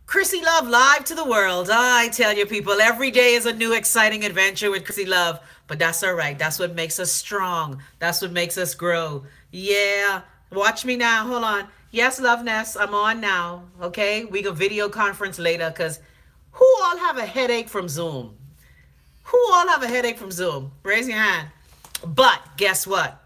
Chrissy Love live to the world. I tell you, people, every day is a new exciting adventure with Chrissy Love. But that's all right. That's what makes us strong. That's what makes us grow. Yeah. Watch me now. Hold on. Yes, Love Nest, I'm on now. Okay. We can video conference later because who all have a headache from Zoom? Who all have a headache from Zoom? Raise your hand. But guess what?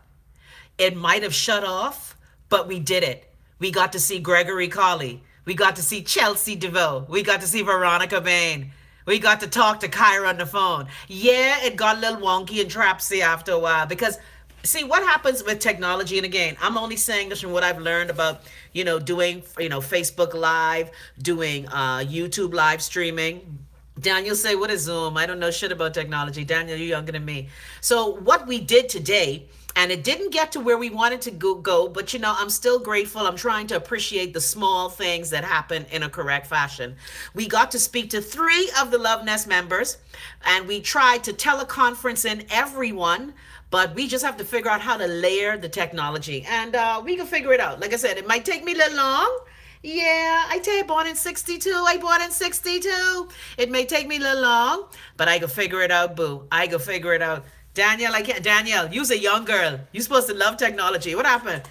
It might have shut off, but we did it. We got to see Gregory Colley. We got to see Chelsea DeVoe. We got to see Veronica Bain. We got to talk to Kyra on the phone. Yeah, it got a little wonky and trapsy after a while because, see, what happens with technology, and again, I'm only saying this from what I've learned about, doing, Facebook Live, doing YouTube live streaming. Daniel say, what is Zoom? I don't know shit about technology. Daniel, you're younger than me. So what we did today, and it didn't get to where we wanted to go, but I'm still grateful. I'm trying to appreciate the small things that happen in a correct fashion. We got to speak to 3 of the Love Nest members, and we tried to teleconference in everyone, but we just have to figure out how to layer the technology, and we can figure it out. Like I said, it might take me a little long. Yeah, I tell you, born in 62. I born in 62. It may take me a little long, but I can figure it out, boo. I can figure it out. Danielle, I can't. Danielle, you's a young girl. You supposed to love technology. What happened?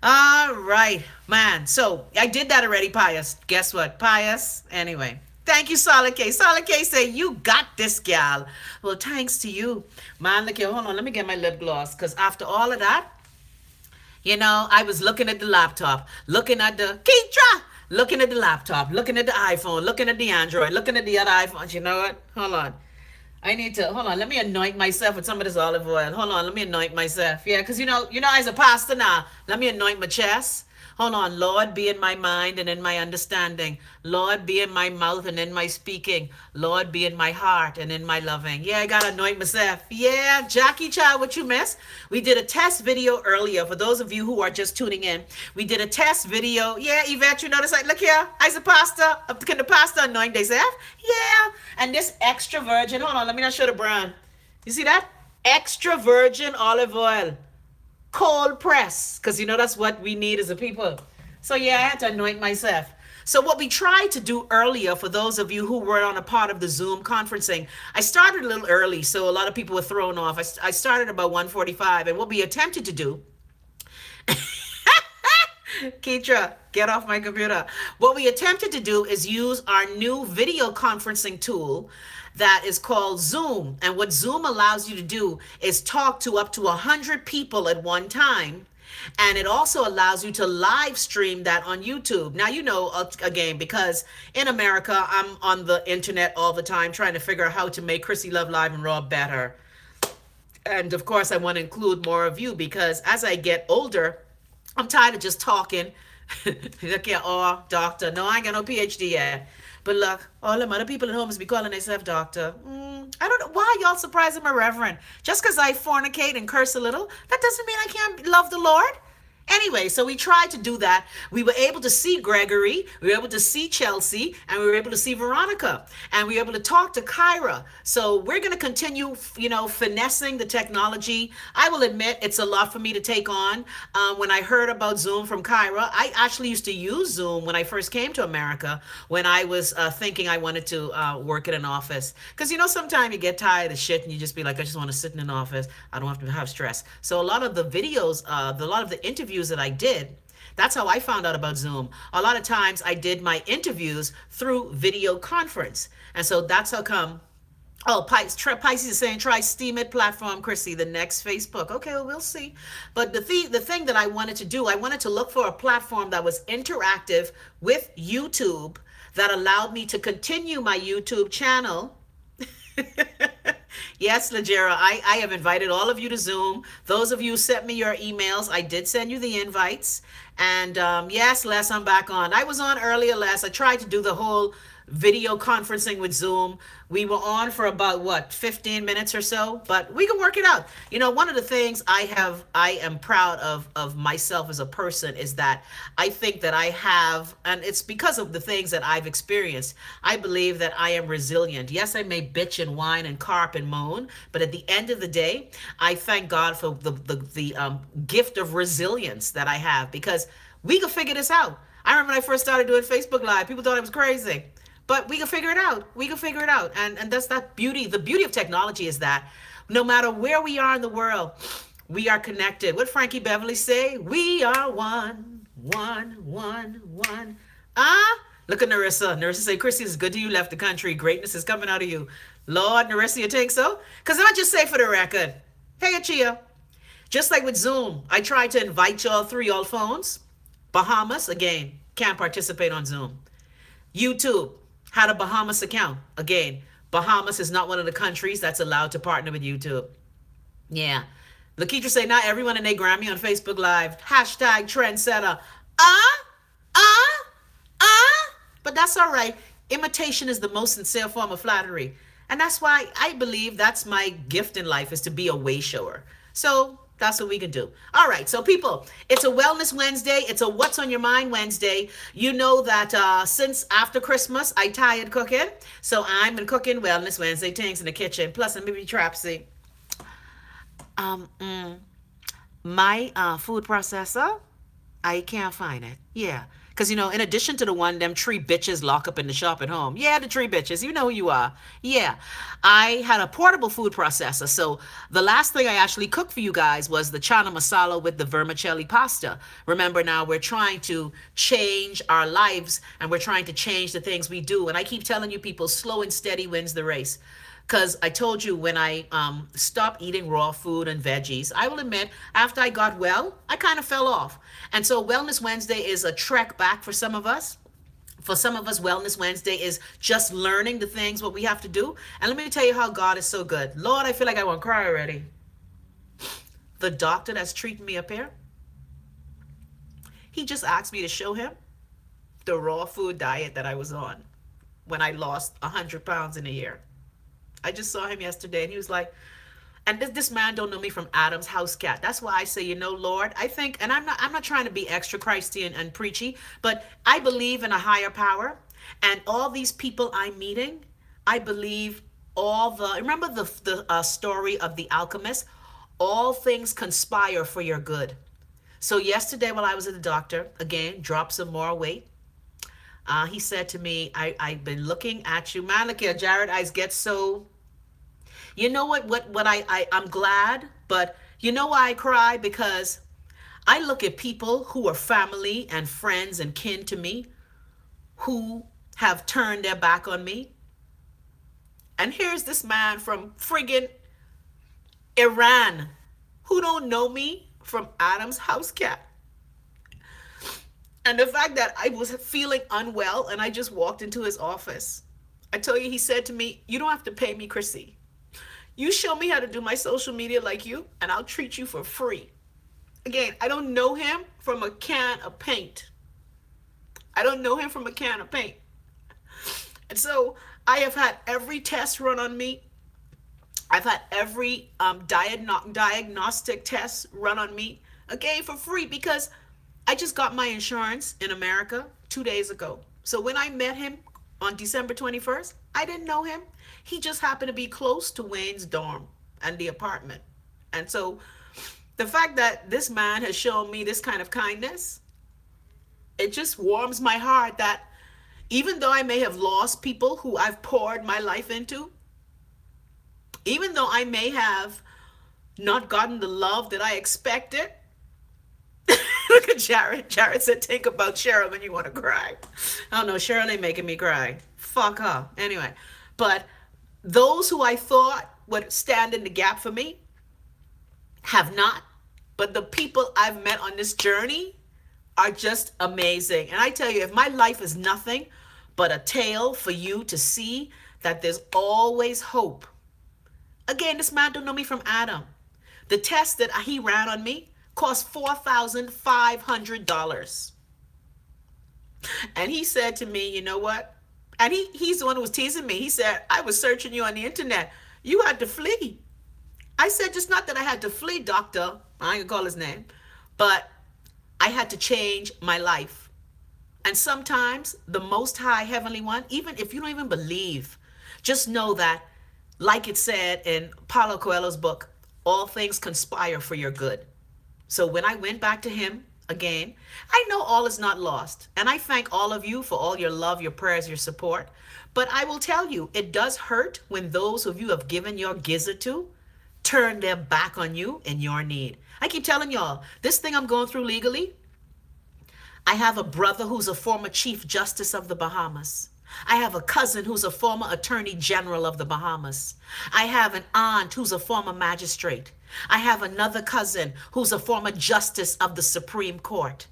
All right, man. So I did that already, Pius. Guess what? Pius. Anyway. Thank you, Solid K. Solid K say, you got this, gal. Well, thanks to you. Man, look here. Hold on. Let me get my lip gloss. Because after all of that, I was looking at the laptop, looking at the Keitra, looking at the laptop, looking at the iPhone, looking at the Android, looking at the other iPhones. You know what? Hold on. Hold on, let me anoint myself with some of this olive oil. Hold on, let me anoint myself. Yeah, because as a pastor now, let me anoint my chest. Hold on, Lord, be in my mind and in my understanding. Lord, be in my mouth and in my speaking. Lord, be in my heart and in my loving. Yeah, I got to anoint myself. Yeah, Jackie Child, what you miss? We did a test video earlier. For those of you who are just tuning in, we did a test video. Yeah, Yvette, you notice, like, look here. I's a pastor. Can the pastor anoint themselves? Yeah. And this extra virgin, hold on, let me not show the brand. You see that? Extra virgin olive oil. Cold press, because that's what we need as a people. So yeah, I had to anoint myself. So what we tried to do earlier, for those of you who were on a part of the Zoom conferencing, I started a little early, so a lot of people were thrown off. I started about 1:45, and what we attempted to do, Keitra, get off my computer. What we attempted to do is use our new video conferencing tool that is called Zoom. And what Zoom allows you to do is talk to up to 100 people at one time. And it also allows you to live stream that on YouTube. Now, again, because in America, I'm on the internet all the time trying to figure out how to make Chrissy Love Live and Raw better. And of course, I want to include more of you because as I get older, I'm tired of just talking. Look here, oh, doctor. No, I ain't got no PhD yet. But look, all them other people at home must be calling themselves doctor. I don't know why y'all surprising my reverend. Just because I fornicate and curse a little, that doesn't mean I can't love the Lord. Anyway, so we tried to do that. We were able to see Gregory, we were able to see Chelsea, and we were able to see Veronica, and we were able to talk to Kyra. So we're going to continue, finessing the technology. I will admit it's a lot for me to take on. When I heard about Zoom from Kyra, I actually used to use Zoom when I first came to America, when I was thinking I wanted to work in an office. Because, sometimes you get tired of shit and you just be like, I just want to sit in an office. I don't have to have stress. So a lot of the videos, a lot of the interviews that I did, that's how I found out about Zoom. A lot of times I did my interviews through video conference. And so that's how come. Oh, Pisces is saying, try Steemit platform, Chrissy, the next Facebook. Okay, well, we'll see. But the thing that I wanted to do, I wanted to look for a platform that was interactive with YouTube that allowed me to continue my YouTube channel. Yes, Lajera, I have invited all of you to Zoom. Those of you who sent me your emails, I did send you the invites. And yes, Les, I'm back on. I was on earlier, Les. I tried to do the whole video conferencing with Zoom. We were on for about 15 minutes or so, but we can work it out. One of the things I am proud of myself as a person is that I think that I have, and it's because of the things that I've experienced, I believe that I am resilient. Yes, I may bitch and whine and carp and moan, but at the end of the day, I thank God for the gift of resilience that I have, because we can figure this out. I remember when I first started doing Facebook Live, people thought I was crazy. But we can figure it out. We can figure it out. And that's that beauty. The beauty of technology is that no matter where we are in the world, we are connected. What Frankie Beverly say? We are one, one, one, one. Ah, look at Narissa. Narissa say, Chrissy, it's good to you left the country. Greatness is coming out of you. Lord, Narissa, you think so? Because I just say for the record, hey, Chia, just like with Zoom, I tried to invite y'all through y'all phones. Bahamas, again, can't participate on Zoom. YouTube, had a Bahamas account. Again, Bahamas is not one of the countries that's allowed to partner with YouTube. Yeah. Lakeisha say, not everyone in their Grammy on Facebook Live. Hashtag trendsetter. But that's all right. Imitation is the most sincere form of flattery. And that's why I believe that's my gift in life, is to be a way shower. So that's what we can do. All right. So people, it's a Wellness Wednesday. It's a What's on Your Mind Wednesday. You know that since after Christmas, I tired cooking. So I'm been cooking Wellness Wednesday things in the kitchen. Plus, I'm maybe Trapsy. My food processor, I can't find it. Yeah. Because, you know, in addition to the one, them three bitches lock up in the shop at home. Yeah, the three bitches. You know who you are. Yeah. I had a portable food processor. So the last thing I actually cooked for you guys was the chana masala with the vermicelli pasta. Remember, now we're trying to change our lives and we're trying to change the things we do. And I keep telling you people, slow and steady wins the race. Because I told you when I stopped eating raw food and veggies, I will admit, after I got well, I kind of fell off. And so Wellness Wednesday is a trek back for some of us. For some of us, Wellness Wednesday is just learning the things, what we have to do. And let me tell you how God is so good. Lord, I feel like I want to cry already. The doctor that's treating me up here, he just asked me to show him the raw food diet that I was on when I lost 100 pounds in a year. I just saw him yesterday and he was like, and this man don't know me from Adam's house cat. That's why I say, you know, Lord, I think, and I'm not trying to be extra Christian and preachy, but I believe in a higher power. And all these people I'm meeting, I believe remember the story of the alchemist? All things conspire for your good. So yesterday while I was at the doctor, again, dropped some more weight. He said to me, I've been looking at you. Man, look here, Jared, I get so... You know what I'm glad, but you know why I cry? Because I look at people who are family and friends and kin to me who have turned their back on me. And here's this man from friggin' Iran who don't know me from Adam's house cat. And the fact that I was feeling unwell and I just walked into his office. I tell you, he said to me, you don't have to pay me, Chrissy. You show me how to do my social media like you, and I'll treat you for free. Again, I don't know him from a can of paint. I don't know him from a can of paint. And so I have had every test run on me. I've had every diagnostic test run on me, again, for free, because I just got my insurance in America 2 days ago. So when I met him on December 21st, I didn't know him. He just happened to be close to Wayne's dorm and the apartment. And so the fact that this man has shown me this kind of kindness, it just warms my heart that even though I may have lost people who I've poured my life into, even though I may have not gotten the love that I expected. Look at Jared. Jared said, think about Cheryl when you want to cry. I don't know, Cheryl ain't making me cry. Fuck her. Anyway, but those who I thought would stand in the gap for me have not. But the people I've met on this journey are just amazing. And I tell you, if my life is nothing but a tale for you to see that there's always hope. Again, this man don't know me from Adam. The test that he ran on me cost $4,500. And he said to me, you know what? And he's the one who was teasing me. He said, I was searching you on the internet. You had to flee. I said, just not that I had to flee, doctor. I ain't gonna call his name. But I had to change my life. And sometimes the Most High Heavenly One, even if you don't even believe, just know that, like it said in Paulo Coelho's book, all things conspire for your good. So when I went back to him, Again, I know all is not lost, and I thank all of you for all your love, your prayers, your support. But I will tell you, it does hurt when those of you have given your gizzard to turn their back on you in your need. I keep telling y'all, this thing I'm going through legally, I have a brother who's a former Chief Justice of the Bahamas. I have a cousin who's a former Attorney General of the Bahamas. I have an aunt who's a former magistrate. I have another cousin who's a former Justice of the Supreme Court.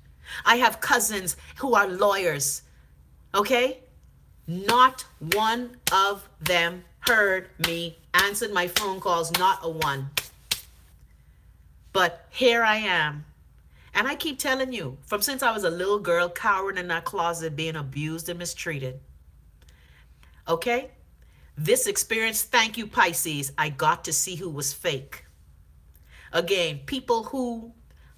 I have cousins who are lawyers. Okay? Not one of them heard me, answered my phone calls, not a one. But here I am. And I keep telling you, from since I was a little girl cowering in that closet being abused and mistreated. Okay? This experience, thank you, Pisces, I got to see who was fake. Again, people who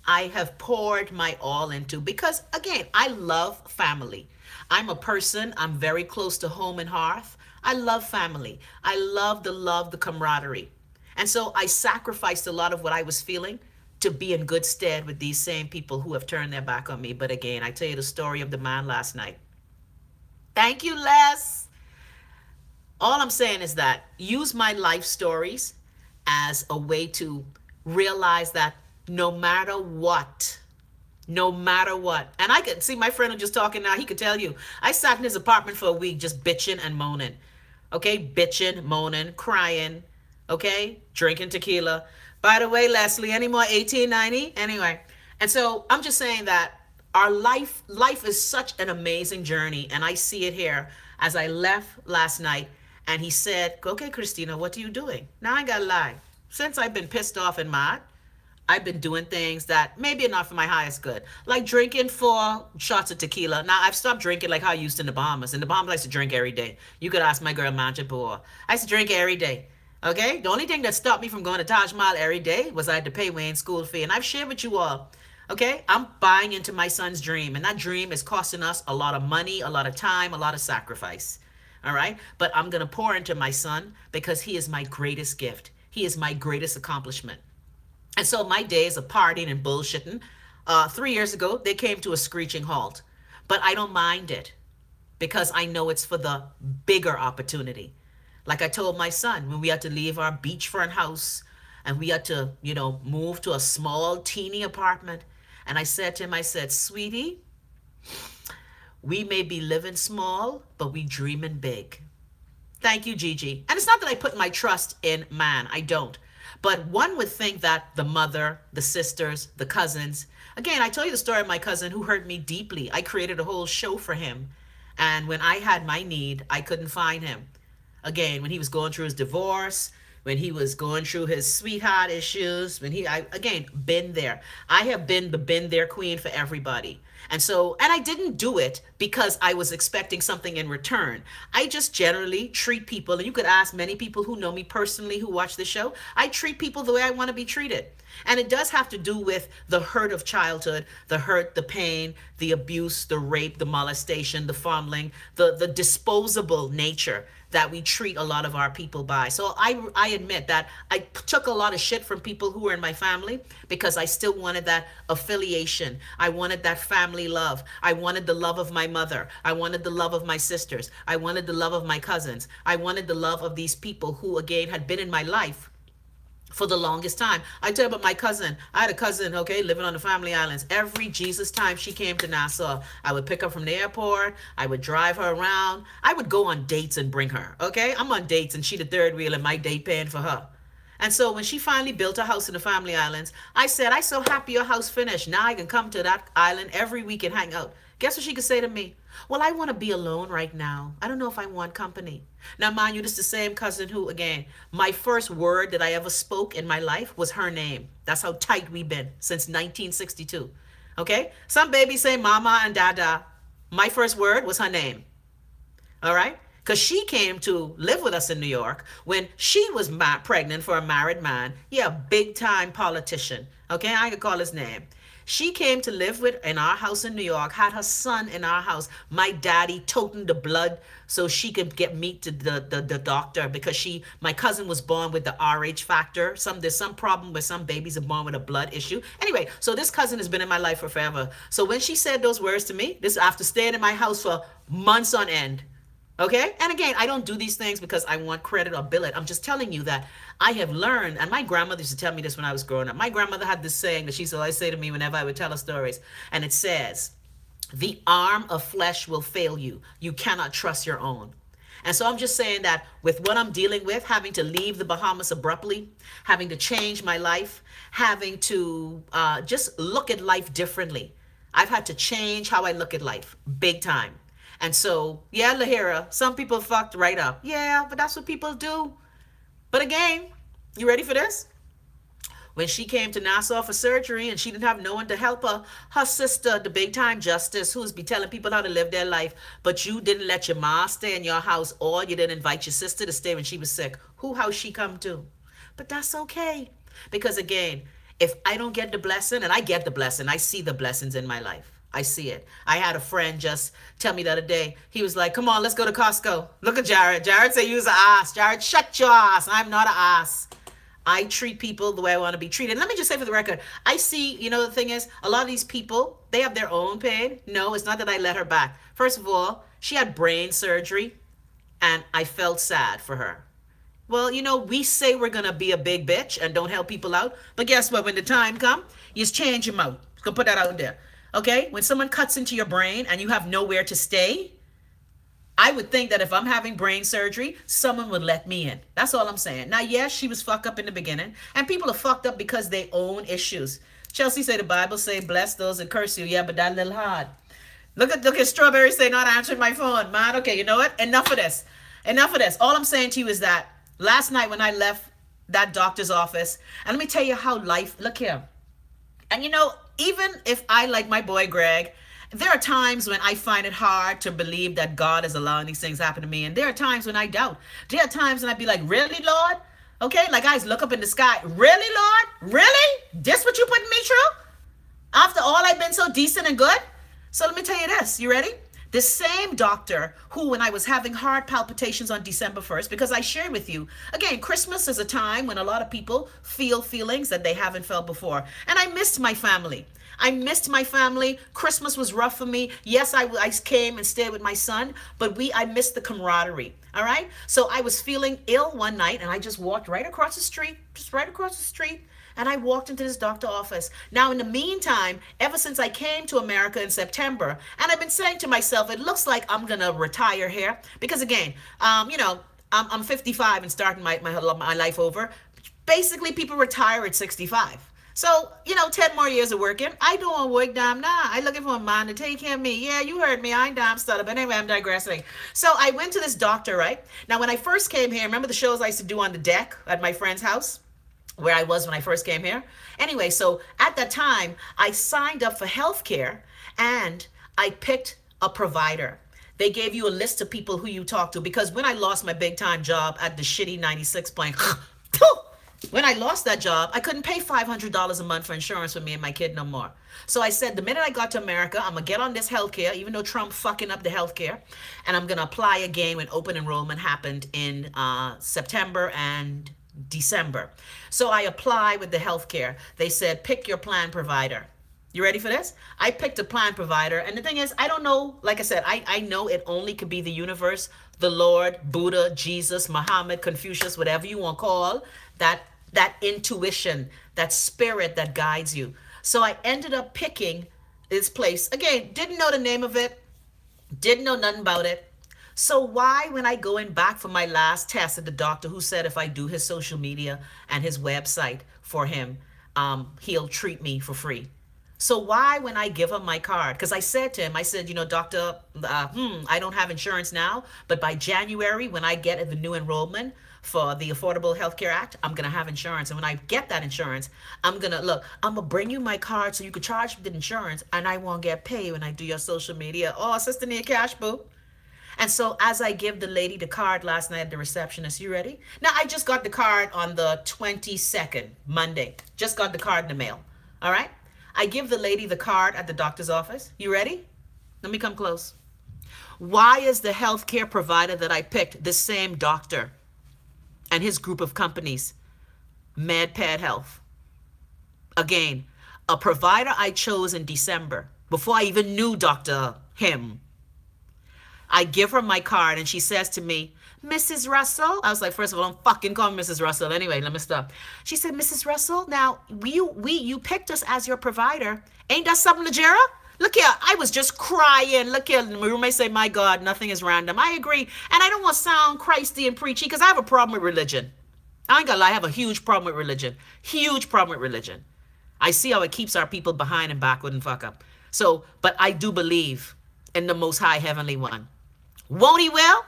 I have poured my all into. Because, again, I love family. I'm a person, I'm very close to home and hearth. I love family. I love, the camaraderie. And so I sacrificed a lot of what I was feeling to be in good stead with these same people who have turned their back on me. But again, I tell you the story of the man last night. Thank you, Les. All I'm saying is that use my life stories as a way to realize that no matter what, and I could see my friend who just talking now, he could tell you, I sat in his apartment for a week just bitching and moaning. Okay, bitching, moaning, crying, okay, drinking tequila. By the way, Leslie, any more 1890? Anyway, and so I'm just saying that our life is such an amazing journey, and I see it here as I left last night, and he said, okay, Christina, what are you doing? Now I gotta lie. Since I've been pissed off and mad, I've been doing things that maybe are not for my highest good, like drinking 4 shots of tequila. Now, I've stopped drinking like how I used to in the Bahamas. In the Bahamas, I used to drink every day. You could ask my girl, Manchapur. I used to drink every day, okay? The only thing that stopped me from going to Taj Mahal every day was I had to pay Wayne's school fee, and I've shared with you all, okay? I'm buying into my son's dream, and that dream is costing us a lot of money, a lot of time, a lot of sacrifice, all right? But I'm going to pour into my son because he is my greatest gift. He is my greatest accomplishment. And so my days of partying and bullshitting, 3 years ago, they came to a screeching halt. But I don't mind it because I know it's for the bigger opportunity. Like I told my son, when we had to leave our beachfront house and we had to, move to a small, teeny apartment. And I said to him, I said, sweetie, we may be living small, but we dreaming big. Thank you, Gigi. And it's not that I put my trust in man. I don't. But one would think that the mother, the sisters, the cousins. Again, I tell you the story of my cousin who hurt me deeply. I created a whole show for him. And when I had my need, I couldn't find him. Again, when he was going through his divorce, when he was going through his sweetheart issues, again, been there. I have been the been there queen for everybody. And I didn't do it because I was expecting something in return. I just generally treat people, and you could ask many people who know me personally who watch the show, I treat people the way I want to be treated. And it does have to do with the hurt of childhood, the hurt, the pain, the abuse, the rape, the molestation, the fondling, the disposable nature that we treat a lot of our people by. So I admit that I took a lot of shit from people who were in my family because I still wanted that affiliation. I wanted that family love. I wanted the love of my mother. I wanted the love of my sisters. I wanted the love of my cousins. I wanted the love of these people who, again, had been in my life for the longest time. I tell you about my cousin. I had a cousin, okay, living on the family islands. Every Jesus time she came to Nassau, I would pick her from the airport. I would drive her around. I would go on dates and bring her, okay? I'm on dates and she the third wheel and my date paying for her. And so when she finally built a house in the family islands, I said, I'm so happy your house finished. Now I can come to that island every week and hang out. Guess what she could say to me? Well, I want to be alone right now. I don't know if I want company. Now, mind you, this is the same cousin who, again, my first word that I ever spoke in my life was her name. That's how tight we've been since 1962. Okay? Some babies say mama and dada. My first word was her name. All right? Because she came to live with us in New York when she was pregnant for a married man. Yeah, big time politician. Okay? I could call his name. She came to live with in our house in New York, had her son in our house, my daddy toting the blood so she could get meet to the doctor because my cousin was born with the RH factor. There's some problem where some babies are born with a blood issue. Anyway, so this cousin has been in my life for forever. So when she said those words to me, this after staying in my house for months on end. Okay? And again, I don't do these things because I want credit or billet. I'm just telling you that I have learned, and my grandmother used to tell me this when I was growing up. My grandmother had this saying that she used to always say to me whenever I would tell her stories. And it says, the arm of flesh will fail you. You cannot trust your own. And so I'm just saying that with what I'm dealing with, having to leave the Bahamas abruptly, having to change my life, having to just look at life differently. I've had to change how I look at life, big time. And so, yeah, Lahira, some people fucked right up. Yeah, but that's what people do. But again, you ready for this? When she came to Nassau for surgery and she didn't have no one to help her, her sister, the big time justice, who's be telling people how to live their life, but you didn't let your ma stay in your house or you didn't invite your sister to stay when she was sick. Who house she come to? But that's okay. Because again, if I don't get the blessing, and I get the blessing, I see the blessings in my life. I see it. I had a friend just tell me the other day, he was like, come on, let's go to Costco. Look at Jared. Jared said you was an ass. Jared, shut your ass. I'm not an ass. I treat people the way I want to be treated. Let me just say for the record, I see, the thing is, a lot of these people, they have their own pain. No, it's not that I let her back. First of all, she had brain surgery, and I felt sad for her. Well, we say we're going to be a big bitch and don't help people out. But guess what? When the time comes, you just change your mouth. Go put that out there. Okay? When someone cuts into your brain and you have nowhere to stay, I would think that if I'm having brain surgery, someone would let me in. That's all I'm saying. Now, yes, she was fucked up in the beginning. And people are fucked up because they own issues. Chelsea say the Bible say, bless those that curse you. Yeah, but that little hard. Look at Strawberry say, not answering my phone. Man, okay, you know what? Enough of this. Enough of this. All I'm saying to you is that last night when I left that doctor's office, and let me tell you how life, look here. And even if I, like my boy Greg, there are times when I find it hard to believe that God is allowing these things to happen to me. And there are times when I doubt. There are times when I'd be like, really, Lord? Okay, like I just look up in the sky. Really, Lord? Really? This what you putting me through? After all, I've been so decent and good? So let me tell you this. You ready? The same doctor who, when I was having heart palpitations on December 1st, because I shared with you, again, Christmas is a time when a lot of people feel feelings that they haven't felt before. And I missed my family. I missed my family. Christmas was rough for me. Yes, I came and stayed with my son, but I missed the camaraderie. All right? So I was feeling ill one night, and I just walked right across the street, and I walked into this doctor's office. Now, in the meantime, ever since I came to America in September, and I've been saying to myself, it looks like I'm going to retire here. Because again, I'm 55 and starting my life over. Basically, people retire at 65. So, 10 more years of working. I don't want to work damn nah. I looking for a man to take care of me. Yeah, you heard me. I ain't damn stutter. But anyway, I'm digressing. So I went to this doctor, right? Now, when I first came here, remember the shows I used to do on the deck at my friend's house? Where I was when I first came here. Anyway, so at that time, I signed up for healthcare and I picked a provider. They gave you a list of people who you talk to, because when I lost my big time job at the shitty 96 point, when I lost that job, I couldn't pay $500 a month for insurance for me and my kid no more. So I said, the minute I got to America, I'm going to get on this healthcare, even though Trump fucking up the healthcare, and I'm going to apply again when open enrollment happened in September and December. So I applied with the healthcare. They said, pick your plan provider. You ready for this? I picked a plan provider. And the thing is, I don't know. Like I said, I know it only could be the universe, the Lord, Buddha, Jesus, Muhammad, Confucius, whatever you want to call that intuition, that spirit that guides you. So I ended up picking this place. Again, didn't know the name of it. Didn't know nothing about it. So why, when I go in back for my last test at the doctor who said if I do his social media and his website for him, he'll treat me for free. So why, when I give him my card, because I said to him, I said, doctor, I don't have insurance now, but by January, when I get the new enrollment for the Affordable Health Care Act, I'm going to have insurance. And when I get that insurance, I'm going to bring you my card so you can charge the insurance and I won't get paid when I do your social media. Oh, sister need cash, boo. And so as I give the lady the card last night at the receptionist, you ready? Now, I just got the card on the 22nd, Monday. Just got the card in the mail. All right? I give the lady the card at the doctor's office. You ready? Let me come close. Why is the healthcare provider that I picked the same doctor and his group of companies, MedPad Health? Again, a provider I chose in December before I even knew Dr. Him. I give her my card and she says to me, Mrs. Russell. I was like, first of all, don't fucking call me Mrs. Russell. Anyway, let me stop. She said, Mrs. Russell, now you picked us as your provider. Ain't that something, Najera? Look here, I was just crying. Look here, my roommate say, my God, nothing is random. I agree. And I don't want to sound Christy and preachy because I have a problem with religion. I ain't gonna lie, I have a huge problem with religion. Huge problem with religion. I see how it keeps our people behind and backward and fuck up. So, but I do believe in the Most High Heavenly One. Won't he will?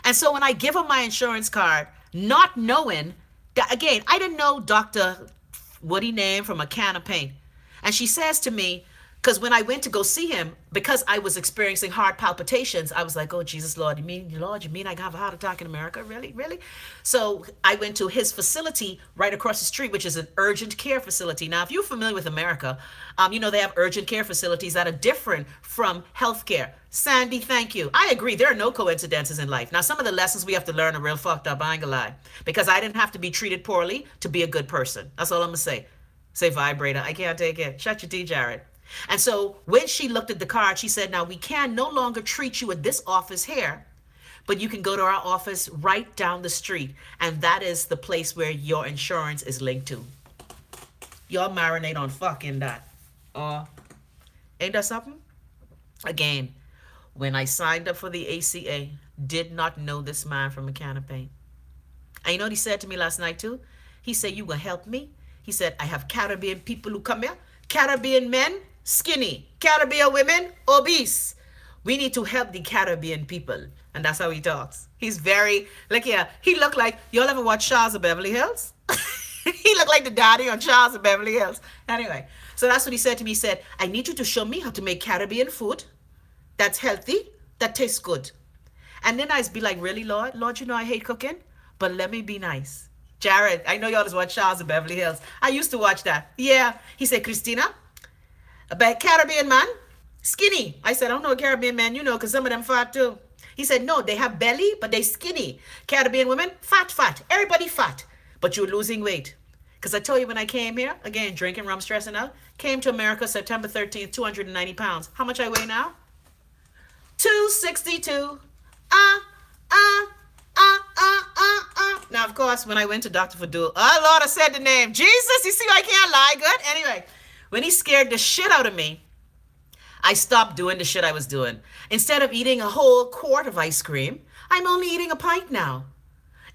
And so when I give her my insurance card, not knowing that, again, I didn't know Dr. What he named from a can of paint. And she says to me, because when I went to go see him, because I was experiencing heart palpitations, I was like, oh, Jesus, Lord, you mean I can have a heart attack in America? Really? Really? So I went to his facility right across the street, which is an urgent care facility. Now, if you're familiar with America, you know they have urgent care facilities that are different from healthcare. Sandy, thank you. I agree. There are no coincidences in life. Now, some of the lessons we have to learn are real fucked up. I ain't gonna lie. Because I didn't have to be treated poorly to be a good person. That's all I'm gonna say. Say vibrator. I can't take it. Shut your teeth, Jared. And so when she looked at the card, she said, now we can no longer treat you at this office here, but you can go to our office right down the street. And that is the place where your insurance is linked to. Y'all marinate on fucking that. Ain't that something? Again, when I signed up for the ACA, did not know this man from a can of paint. And you know what he said to me last night too? He said, you gonna help me? He said, I have Caribbean people who come here. Caribbean men, skinny. Caribbean women, obese. We need to help the Caribbean people. And that's how he talks. He's very, look here, he looked like, y'all ever watch Charles of Beverly Hills? He looked like the daddy on Charles of Beverly Hills. Anyway, so that's what he said to me. He said, I need you to show me how to make Caribbean food that's healthy, that tastes good. And then I'd be like, really, Lord? Lord, you know I hate cooking, but let me be nice. Jared, I know y'all just watch Charles of Beverly Hills. I used to watch that. Yeah. He said, Christina, a Caribbean man, skinny. I said, I don't know a Caribbean man, you know, because some of them fat too. He said, no, they have belly, but they skinny. Caribbean women, fat, fat. Everybody fat, but you're losing weight. Because I told you when I came here, again, drinking rum, stressing out, came to America September 13th, 290 pounds. How much I weigh now? 262. Now, of course, when I went to Dr. Fadul, oh, Lord, I said the name. Jesus, you see, I can't lie good. Anyway, when he scared the shit out of me, I stopped doing the shit I was doing. Instead of eating a whole quart of ice cream, I'm only eating a pint now.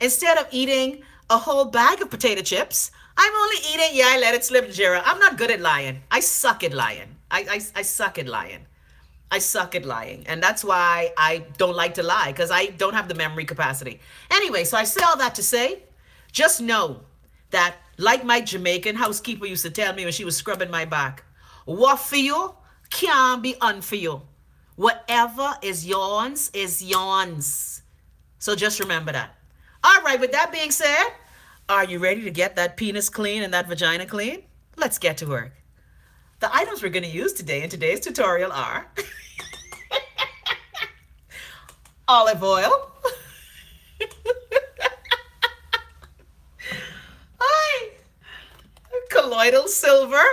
Instead of eating a whole bag of potato chips, I'm only eating, yeah, I let it slip, Jera. I'm not good at lying. I suck at lying. I suck at lying. I suck at lying. And that's why I don't like to lie, because I don't have the memory capacity. Anyway, so I say all that to say, just know that, like my Jamaican housekeeper used to tell me when she was scrubbing my back, what for you can't be un for you. Whatever is yours is yours. So just remember that. All right, with that being said, are you ready to get that penis clean and that vagina clean? Let's get to work. The items we're going to use today in today's tutorial are olive oil, colloidal silver,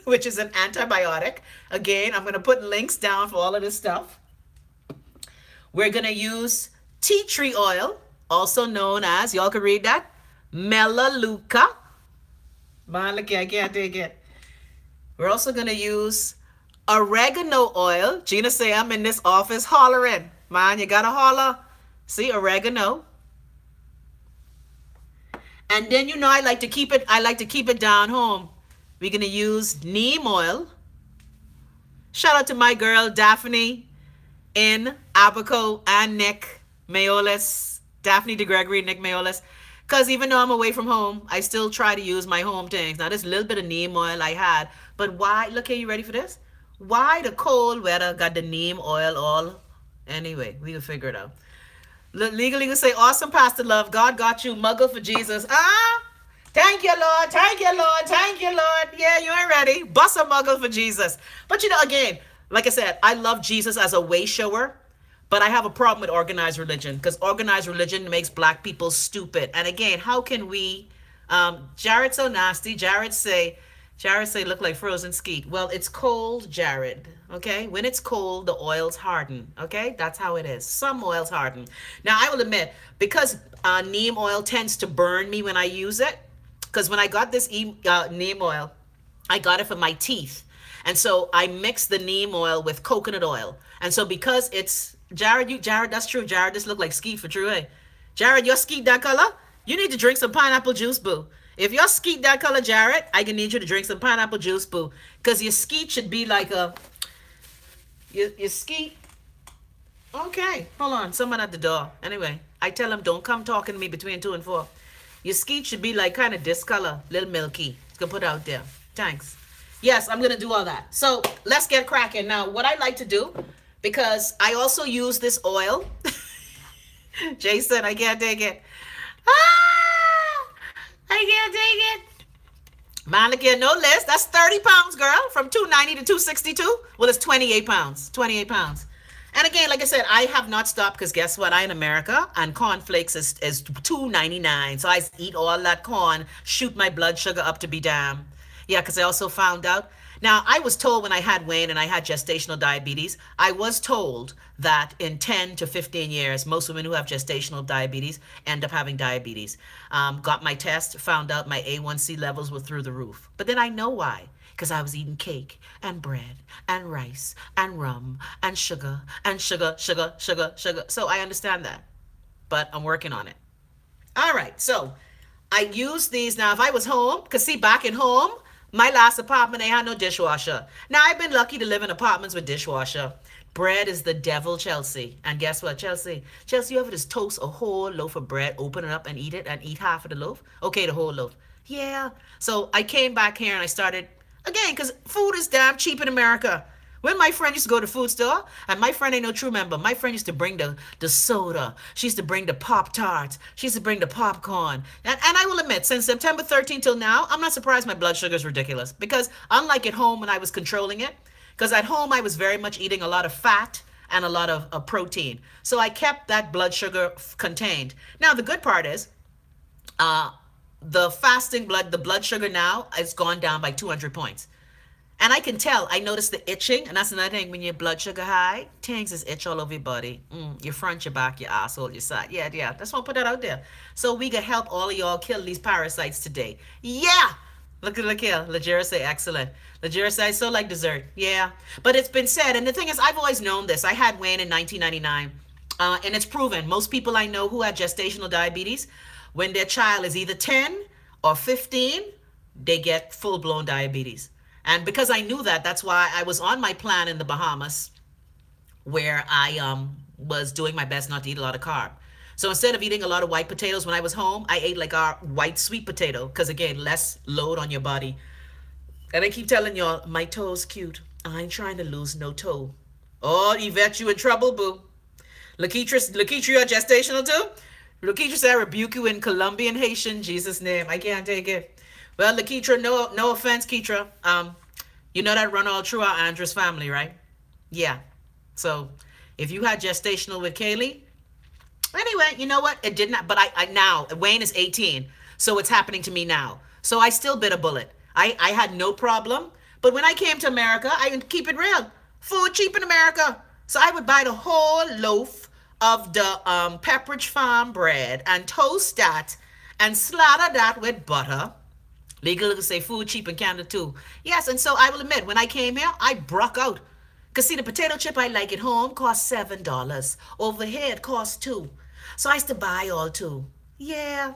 which is an antibiotic. Again, I'm going to put links down for all of this stuff. We're going to use tea tree oil, also known as, y'all can read that, Melaleuca. Man, look here, I can't take it. We're also going to use oregano oil. Gina say I'm in this office hollering. Man, you got to holler. See, oregano. And then, you know, I like to keep it down home. We're going to use neem oil. Shout out to my girl, Daphne in Abaco and Nick Mayolis. Daphne DeGregory, Nick Mayolis. Because even though I'm away from home, I still try to use my home things. Now, there's a little bit of neem oil I had. But why? Look here, you ready for this? Why the cold weather got the neem oil all? Anyway, we can figure it out. Legally, we say, awesome, Pastor Love. God got you. Muggle for Jesus. Thank you, Lord. Thank you, Lord. Thank you, Lord. Yeah, you ain't ready. Bust a muggle for Jesus. But you know, again, like I said, I love Jesus as a way shower, but I have a problem with organized religion because organized religion makes black people stupid. And again, how can we? Jared so nasty. Jared say, look like frozen skeet. Well, it's cold, Jared. Okay, when it's cold, the oils harden. Okay, that's how it is. Some oils harden. Now, I will admit, because neem oil tends to burn me when I use it. Because when I got this neem oil, I got it for my teeth. And so I mixed the neem oil with coconut oil. And so because it's, Jared, that's true. Jared, this look like skeet for true, eh? Jared, your skeet that color? You need to drink some pineapple juice, boo. If your skeet that color, Jared, I can need you to drink some pineapple juice, boo. Because your skeet should be like a, your skeet. Okay, hold on. Someone at the door. Anyway, I tell him don't come talking to me between 2 and 4. Your skeet should be like kind of this color, little milky. You can put it out there. Thanks. Yes, I'm going to do all that. So let's get cracking. Now, what I like to do, because I also use this oil. Jason, I can't take it. Ah, I can't take it. Man, look here, no less. That's 30 pounds, girl, from 290 to 262. Well, it's 28 pounds. 28 pounds. And again, like I said, I have not stopped because guess what? I in America and cornflakes is $2.99. So I eat all that corn, shoot my blood sugar up to be damn. Yeah, because I also found out. Now, I was told when I had Wayne and I had gestational diabetes, I was told that in 10 to 15 years, most women who have gestational diabetes end up having diabetes. Got my test, found out my A1C levels were through the roof. But then I know why. Because I was eating cake and bread and rice and rum and sugar and sugar, sugar, sugar, sugar. So I understand that, but I'm working on it. All right, so I use these now. If I was home, because see, back in home, my last apartment, they had no dishwasher. Now, I've been lucky to live in apartments with dishwasher. Bread is the devil, Chelsea. And guess what, Chelsea? Chelsea, you ever just toast a whole loaf of bread, open it up and eat half of the loaf? Okay, the whole loaf. Yeah. So I came back here and I started again, because food is damn cheap in America. When my friend used to go to the food store, and my friend ain't no true member, my friend used to bring the soda. She used to bring the Pop-Tarts. She used to bring the popcorn. And I will admit, since September 13th till now, I'm not surprised my blood sugar is ridiculous. Because unlike at home when I was controlling it, because at home I was very much eating a lot of fat and a lot of protein. So I kept that blood sugar contained. Now, the good part is, the fasting blood, the blood sugar now has gone down by 200 points. And I can tell, I notice the itching, and that's another thing, when your blood sugar high, things is itch all over your body. Your front, your back, your asshole, your side. Yeah, yeah, that's why I put that out there. So we can help all of y'all kill these parasites today. Yeah! Look here, Legera say excellent. Legera say, I so like dessert. Yeah. But it's been said, and the thing is, I've always known this. I had Wayne in 1999, and it's proven. Most people I know who had gestational diabetes, when their child is either 10 or 15, they get full-blown diabetes. And because I knew that, that's why I was on my plan in the Bahamas where I was doing my best not to eat a lot of carb. So instead of eating a lot of white potatoes when I was home, I ate like a white sweet potato because, again, less load on your body. And I keep telling y'all, my toe's cute. I ain't trying to lose no toe. Oh, Yvette, you in trouble, boo. Lakeitra, you're gestational too? Lakeitra said, I rebuke you in Colombian, Haitian, Jesus' name. I can't take it. Well, Lakeitra, no offense, Keitra. You know that run all through our Andrews family, right? Yeah. So if you had gestational with Kaylee, anyway, you know what? It did not, but I now, Wayne is 18, so it's happening to me now. So I still bit a bullet. I had no problem. But when I came to America, I would keep it real. Food cheap in America. So I would buy the whole loaf of the Pepperidge Farm bread and toast that and slather that with butter. Legal to say food cheap in Canada too. Yes, and so I will admit, when I came here, I broke out. Because see, the potato chip I like at home costs $7. Over here, it costs $2. So I used to buy all two. Yeah.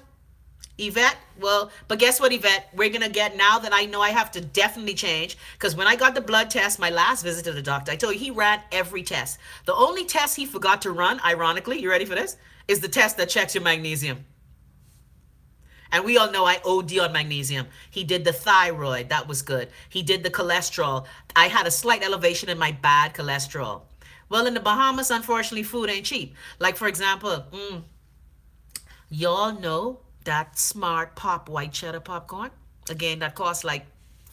Yvette, well, but guess what, Yvette? We're going to get, now that I know I have to definitely change, because when I got the blood test, my last visit to the doctor, I told you he ran every test. The only test he forgot to run, ironically, you ready for this? Is the test that checks your magnesium. And we all know I OD on magnesium. He did the thyroid. That was good. He did the cholesterol. I had a slight elevation in my bad cholesterol. Well, in the Bahamas, unfortunately, food ain't cheap. Like, for example, y'all know that Smart Pop white cheddar popcorn. Again, that costs like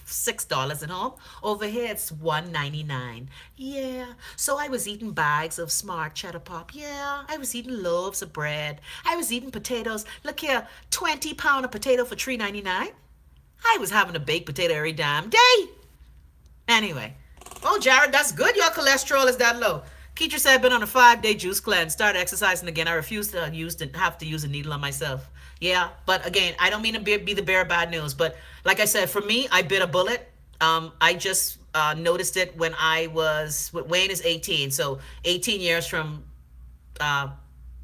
$6 at home. Over here it's $1.99. Yeah. So I was eating bags of Smart Cheddar Pop. Yeah. I was eating loaves of bread. I was eating potatoes. Look here, 20 pound of potato for $3.99. I was having a baked potato every damn day. Anyway. Oh, Jared, that's good. Your cholesterol is that low. Keisha said I've been on a 5-day juice cleanse. Started exercising again. I refuse to have to use a needle on myself. Yeah, but again, I don't mean to be the bearer of bad news. But like I said, for me, I bit a bullet. I just noticed it when I was, Wayne is 18. So 18 years from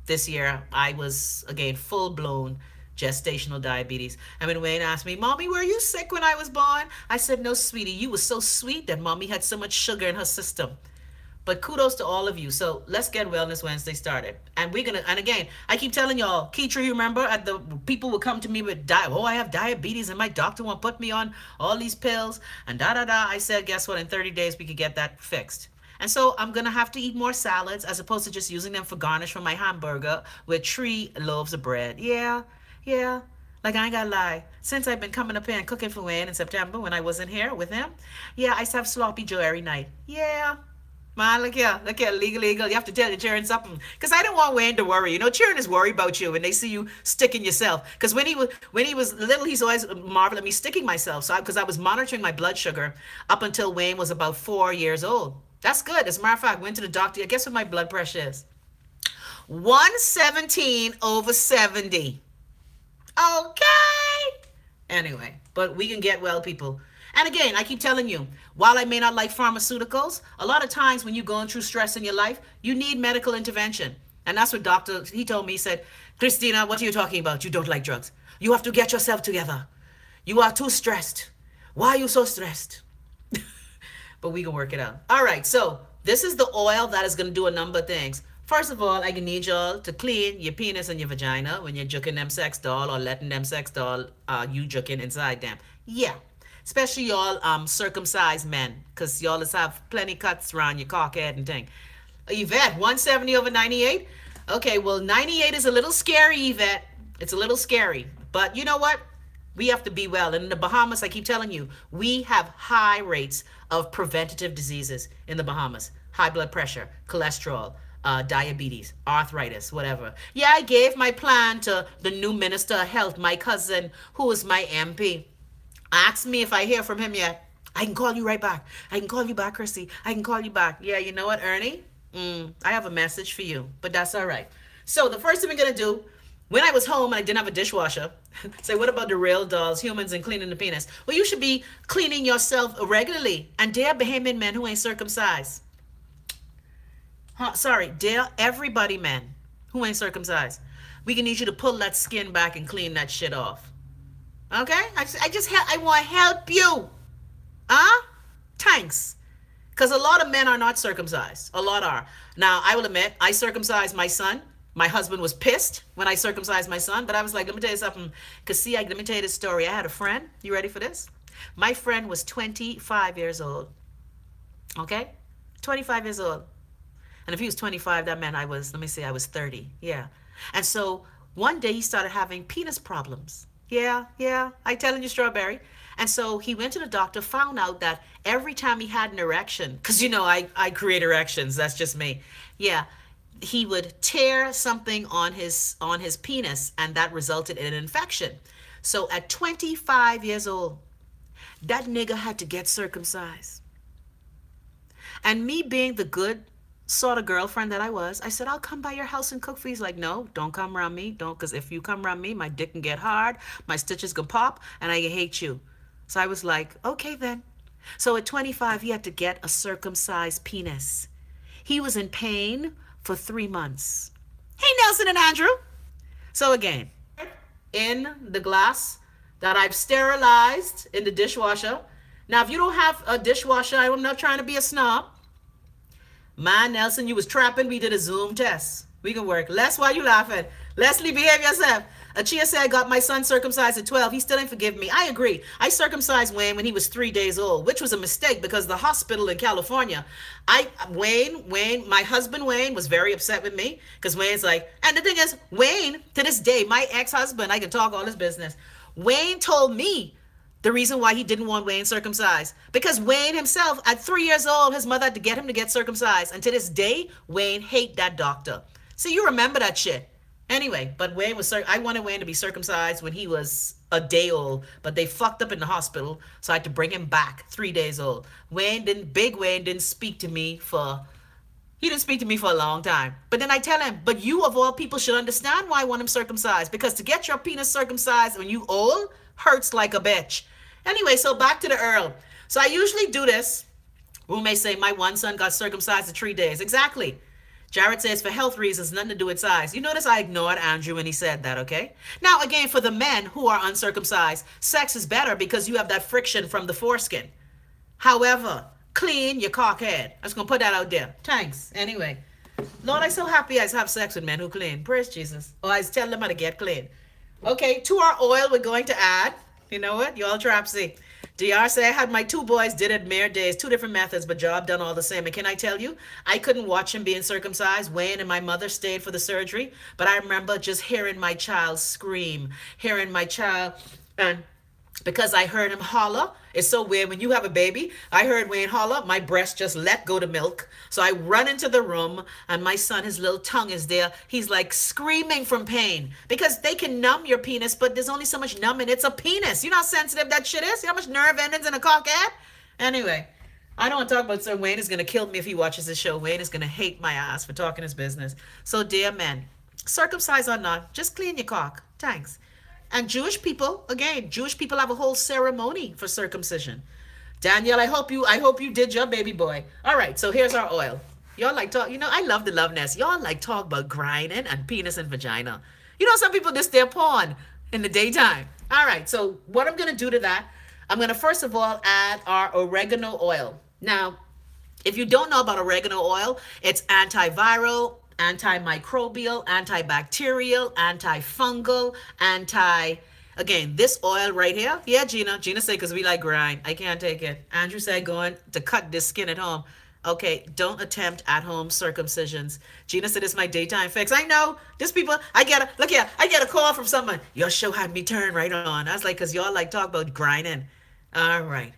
this year, I was, again, full-blown gestational diabetes. I mean, Wayne asked me, Mommy, were you sick when I was born? I said, no, sweetie, you were so sweet that Mommy had so much sugar in her system. But kudos to all of you. So let's get Wellness Wednesday started. And we're going to, and again, I keep telling y'all, Keitra, you remember, people would come to me with, I have diabetes and my doctor won't put me on all these pills and da-da-da. I said, guess what? In 30 days, we could get that fixed. And so I'm going to have to eat more salads as opposed to just using them for garnish for my hamburger with 3 loaves of bread. Yeah. Like, I ain't gonna lie. Since I've been coming up here and cooking for Wayne in September when I wasn't here with him, yeah, I used to have sloppy Joe every night. Yeah. Man, look here, legal. You have to tell your children something. Because I don't want Wayne to worry. You know, children is worried about you when they see you sticking yourself. Because when he was little, he's always marveled at me sticking myself. So because I was monitoring my blood sugar up until Wayne was about 4 years old. That's good. As a matter of fact, I went to the doctor. Guess what my blood pressure is? 117/70. Okay. Anyway, but we can get well, people. And again, I keep telling you, while I may not like pharmaceuticals, a lot of times when you're going through stress in your life, you need medical intervention. And that's what he told me, he said, Christina, what are you talking about? You don't like drugs. You have to get yourself together. You are too stressed. Why are you so stressed? But we can work it out. All right, so this is the oil that is going to do a number of things. First of all, I can need y'all to clean your penis and your vagina when you're juking them sex doll or letting them sex doll you juking inside them. Yeah. Especially y'all circumcised men, because y'all have plenty cuts around your cockhead and thing. Yvette, 170/98? Okay, well, 98 is a little scary, Yvette. It's a little scary. But you know what? We have to be well. And in the Bahamas, I keep telling you, we have high rates of preventative diseases in the Bahamas. High blood pressure, cholesterol, diabetes, arthritis, whatever. Yeah, I gave my plan to the new Minister of Health, my cousin, who is my MP. Ask me if I hear from him yet. I can call you right back. I can call you back, Chrissy. I can call you back. Yeah, you know what, Ernie? I have a message for you, but that's all right. So the first thing we're going to do, when I was home and I didn't have a dishwasher, say, what about the real dolls, humans, and cleaning the penis? Well, you should be cleaning yourself regularly. And dare Bahamian men who ain't circumcised. Dare everybody men who ain't circumcised. We can need you to pull that skin back and clean that shit off. Okay? I want to help you. Thanks. Because a lot of men are not circumcised. A lot are. Now, I will admit, I circumcised my son. My husband was pissed when I circumcised my son. But I was like, let me tell you something. Because see, let me tell you this story. I had a friend. You ready for this? My friend was 25 years old. Okay? 25 years old. And if he was 25, that meant I was 30. Yeah. And so one day he started having penis problems. Yeah. I telling you, Strawberry. And so he went to the doctor, found out that every time he had an erection, because you know I create erections, that's just me. Yeah. He would tear something on his penis, and that resulted in an infection. So at 25 years old, that nigga had to get circumcised. And me being the good sort of girlfriend that I was, I said, I'll come by your house and cook for you. He's like, no, don't come around me. Don't, because if you come around me, my dick can get hard, my stitches can pop, and I hate you. So I was like, okay then. So at 25, he had to get a circumcised penis. He was in pain for 3 months. Hey, Nelson and Andrew. So again, in the glass that I've sterilized in the dishwasher. Now, if you don't have a dishwasher, I'm not trying to be a snob. Man, Nelson, you was trapping. We did a Zoom test. We can work. Les, why you laughing? Leslie, behave yourself. Achia said, I got my son circumcised at 12. He still ain't forgive me. I agree. I circumcised Wayne when he was 3 days old, which was a mistake because the hospital in California, Wayne, my husband Wayne was very upset with me because Wayne's like, and the thing is, Wayne, to this day, my ex-husband, I can talk all his business. Wayne told me the reason why he didn't want Wayne circumcised. Because Wayne himself, at 3 years old, his mother had to get him to get circumcised. And to this day, Wayne hate that doctor. See, you remember that shit. Anyway, but Wayne was, I wanted Wayne to be circumcised when he was a day old, but they fucked up in the hospital, so I had to bring him back 3 days old. Big Wayne didn't speak to me for, he didn't speak to me for a long time. But then I tell him, but you of all people should understand why I want him circumcised. Because to get your penis circumcised when you old hurts like a bitch. Anyway, so back to the Earl. So I usually do this. Roommates say, my one son got circumcised at 3 days. Exactly. Jared says, for health reasons, nothing to do with size. You notice I ignored Andrew when he said that, okay? Now, again, for the men who are uncircumcised, sex is better because you have that friction from the foreskin. However, clean your cockhead. I'm just going to put that out there. Thanks. Anyway. Lord, I'm so happy I have sex with men who clean. Praise Jesus. Or I tell them how to get clean. Okay, to our oil, we're going to add, you know what? You all trapsy. DR say, I had my 2 boys did it mere days, 2 different methods, but job done all the same. And can I tell you, I couldn't watch him being circumcised. Wayne and my mother stayed for the surgery, but I remember just hearing my child scream, hearing my child, and because I heard him holler. It's so weird. When you have a baby, I heard Wayne holler. My breast just let go the milk. So I run into the room, and my son, his little tongue is there. He's like screaming from pain because they can numb your penis, but there's only so much numbing. It's a penis. You know how sensitive that shit is? You know how much nerve endings in a cockhead? Anyway, I don't want to talk about Sir Wayne is going to kill me if he watches this show. Wayne is going to hate my ass for talking his business. So, dear men, circumcised or not, just clean your cock. Thanks. And Jewish people, again, Jewish people have a whole ceremony for circumcision. Danielle, I hope you did your baby boy. All right, so here's our oil. Y'all like talk, you know, I love the love nest. Y'all like talk about grinding and penis and vagina. You know, some people just their porn in the daytime. All right, so what I'm going to do to that, I'm going to first of all add our oregano oil. Now, if you don't know about oregano oil, it's antiviral, antimicrobial, antibacterial, antifungal, again, this oil right here. Yeah, Gina said, because we like grind. I can't take it. Andrew said, going to cut this skin at home. Okay, don't attempt at-home circumcisions. Gina said, it's my daytime fix. I know. These people, I get a call from someone. Your show had me turn right on. I was like, because y'all like talk about grinding. All right.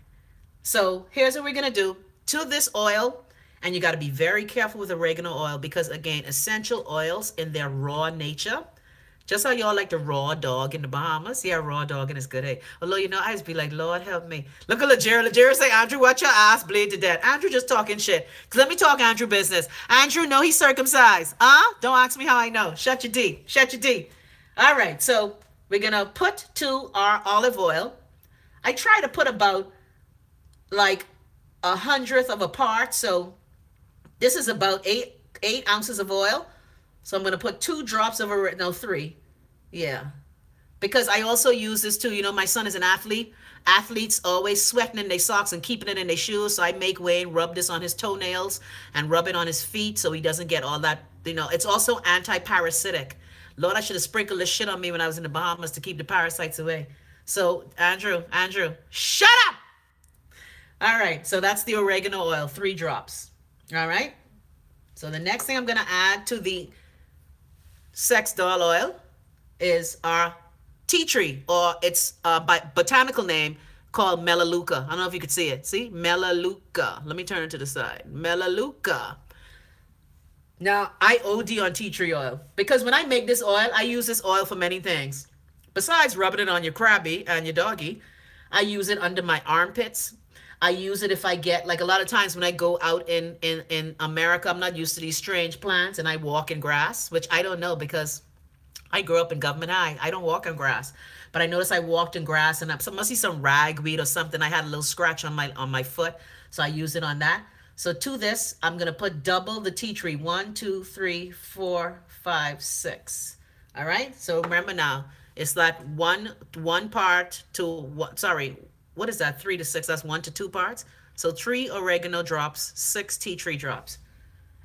So here's what we're going to do. To this oil, and you got to be very careful with oregano oil because, again, essential oils in their raw nature, just how y'all like the raw dog in the Bahamas. Yeah, raw dog and it's good, hey. Although, you know, I just be like, Lord, help me. Look at Legera. Legera say, Andrew, watch your ass bleed to death. Andrew just talking shit. Let me talk Andrew business. Andrew, no, he's circumcised. Don't ask me how I know. Shut your D. Shut your D. All right, so we're going to put to our olive oil. I try to put about like 1/100th of a part, so this is about 8 ounces of oil. So I'm going to put 2 drops of, no, 3. Yeah. Because I also use this too. You know, my son is an athlete. Athletes always sweating in their socks and keeping it in their shoes. So I make Wayne rub this on his toenails and rub it on his feet so he doesn't get all that, you know. It's also anti-parasitic. Lord, I should have sprinkled this shit on me when I was in the Bahamas to keep the parasites away. So, Andrew, shut up! All right, so that's the oregano oil, 3 drops. All right? So the next thing I'm going to add to the sex doll oil is our tea tree, or its botanical name called Melaleuca. I don't know if you could see it. See? Melaleuca. Let me turn it to the side. Melaleuca. Now, I OD on tea tree oil because when I make this oil, I use this oil for many things. Besides rubbing it on your crabby and your doggy, I use it under my armpits. I use it if I get, like a lot of times when I go out in America, I'm not used to these strange plants, and I walk in grass, which I don't know because I grew up in Government High. I don't walk in grass. But I noticed I walked in grass, and must be some ragweed or something. I had a little scratch on my foot, so I use it on that. So to this, I'm going to put double the tea tree. 1, 2, 3, 4, 5, 6. All right? So remember now, it's like one part to, sorry, what is that? 3 to 6. That's 1 to 2 parts. So 3 oregano drops, 6 tea tree drops.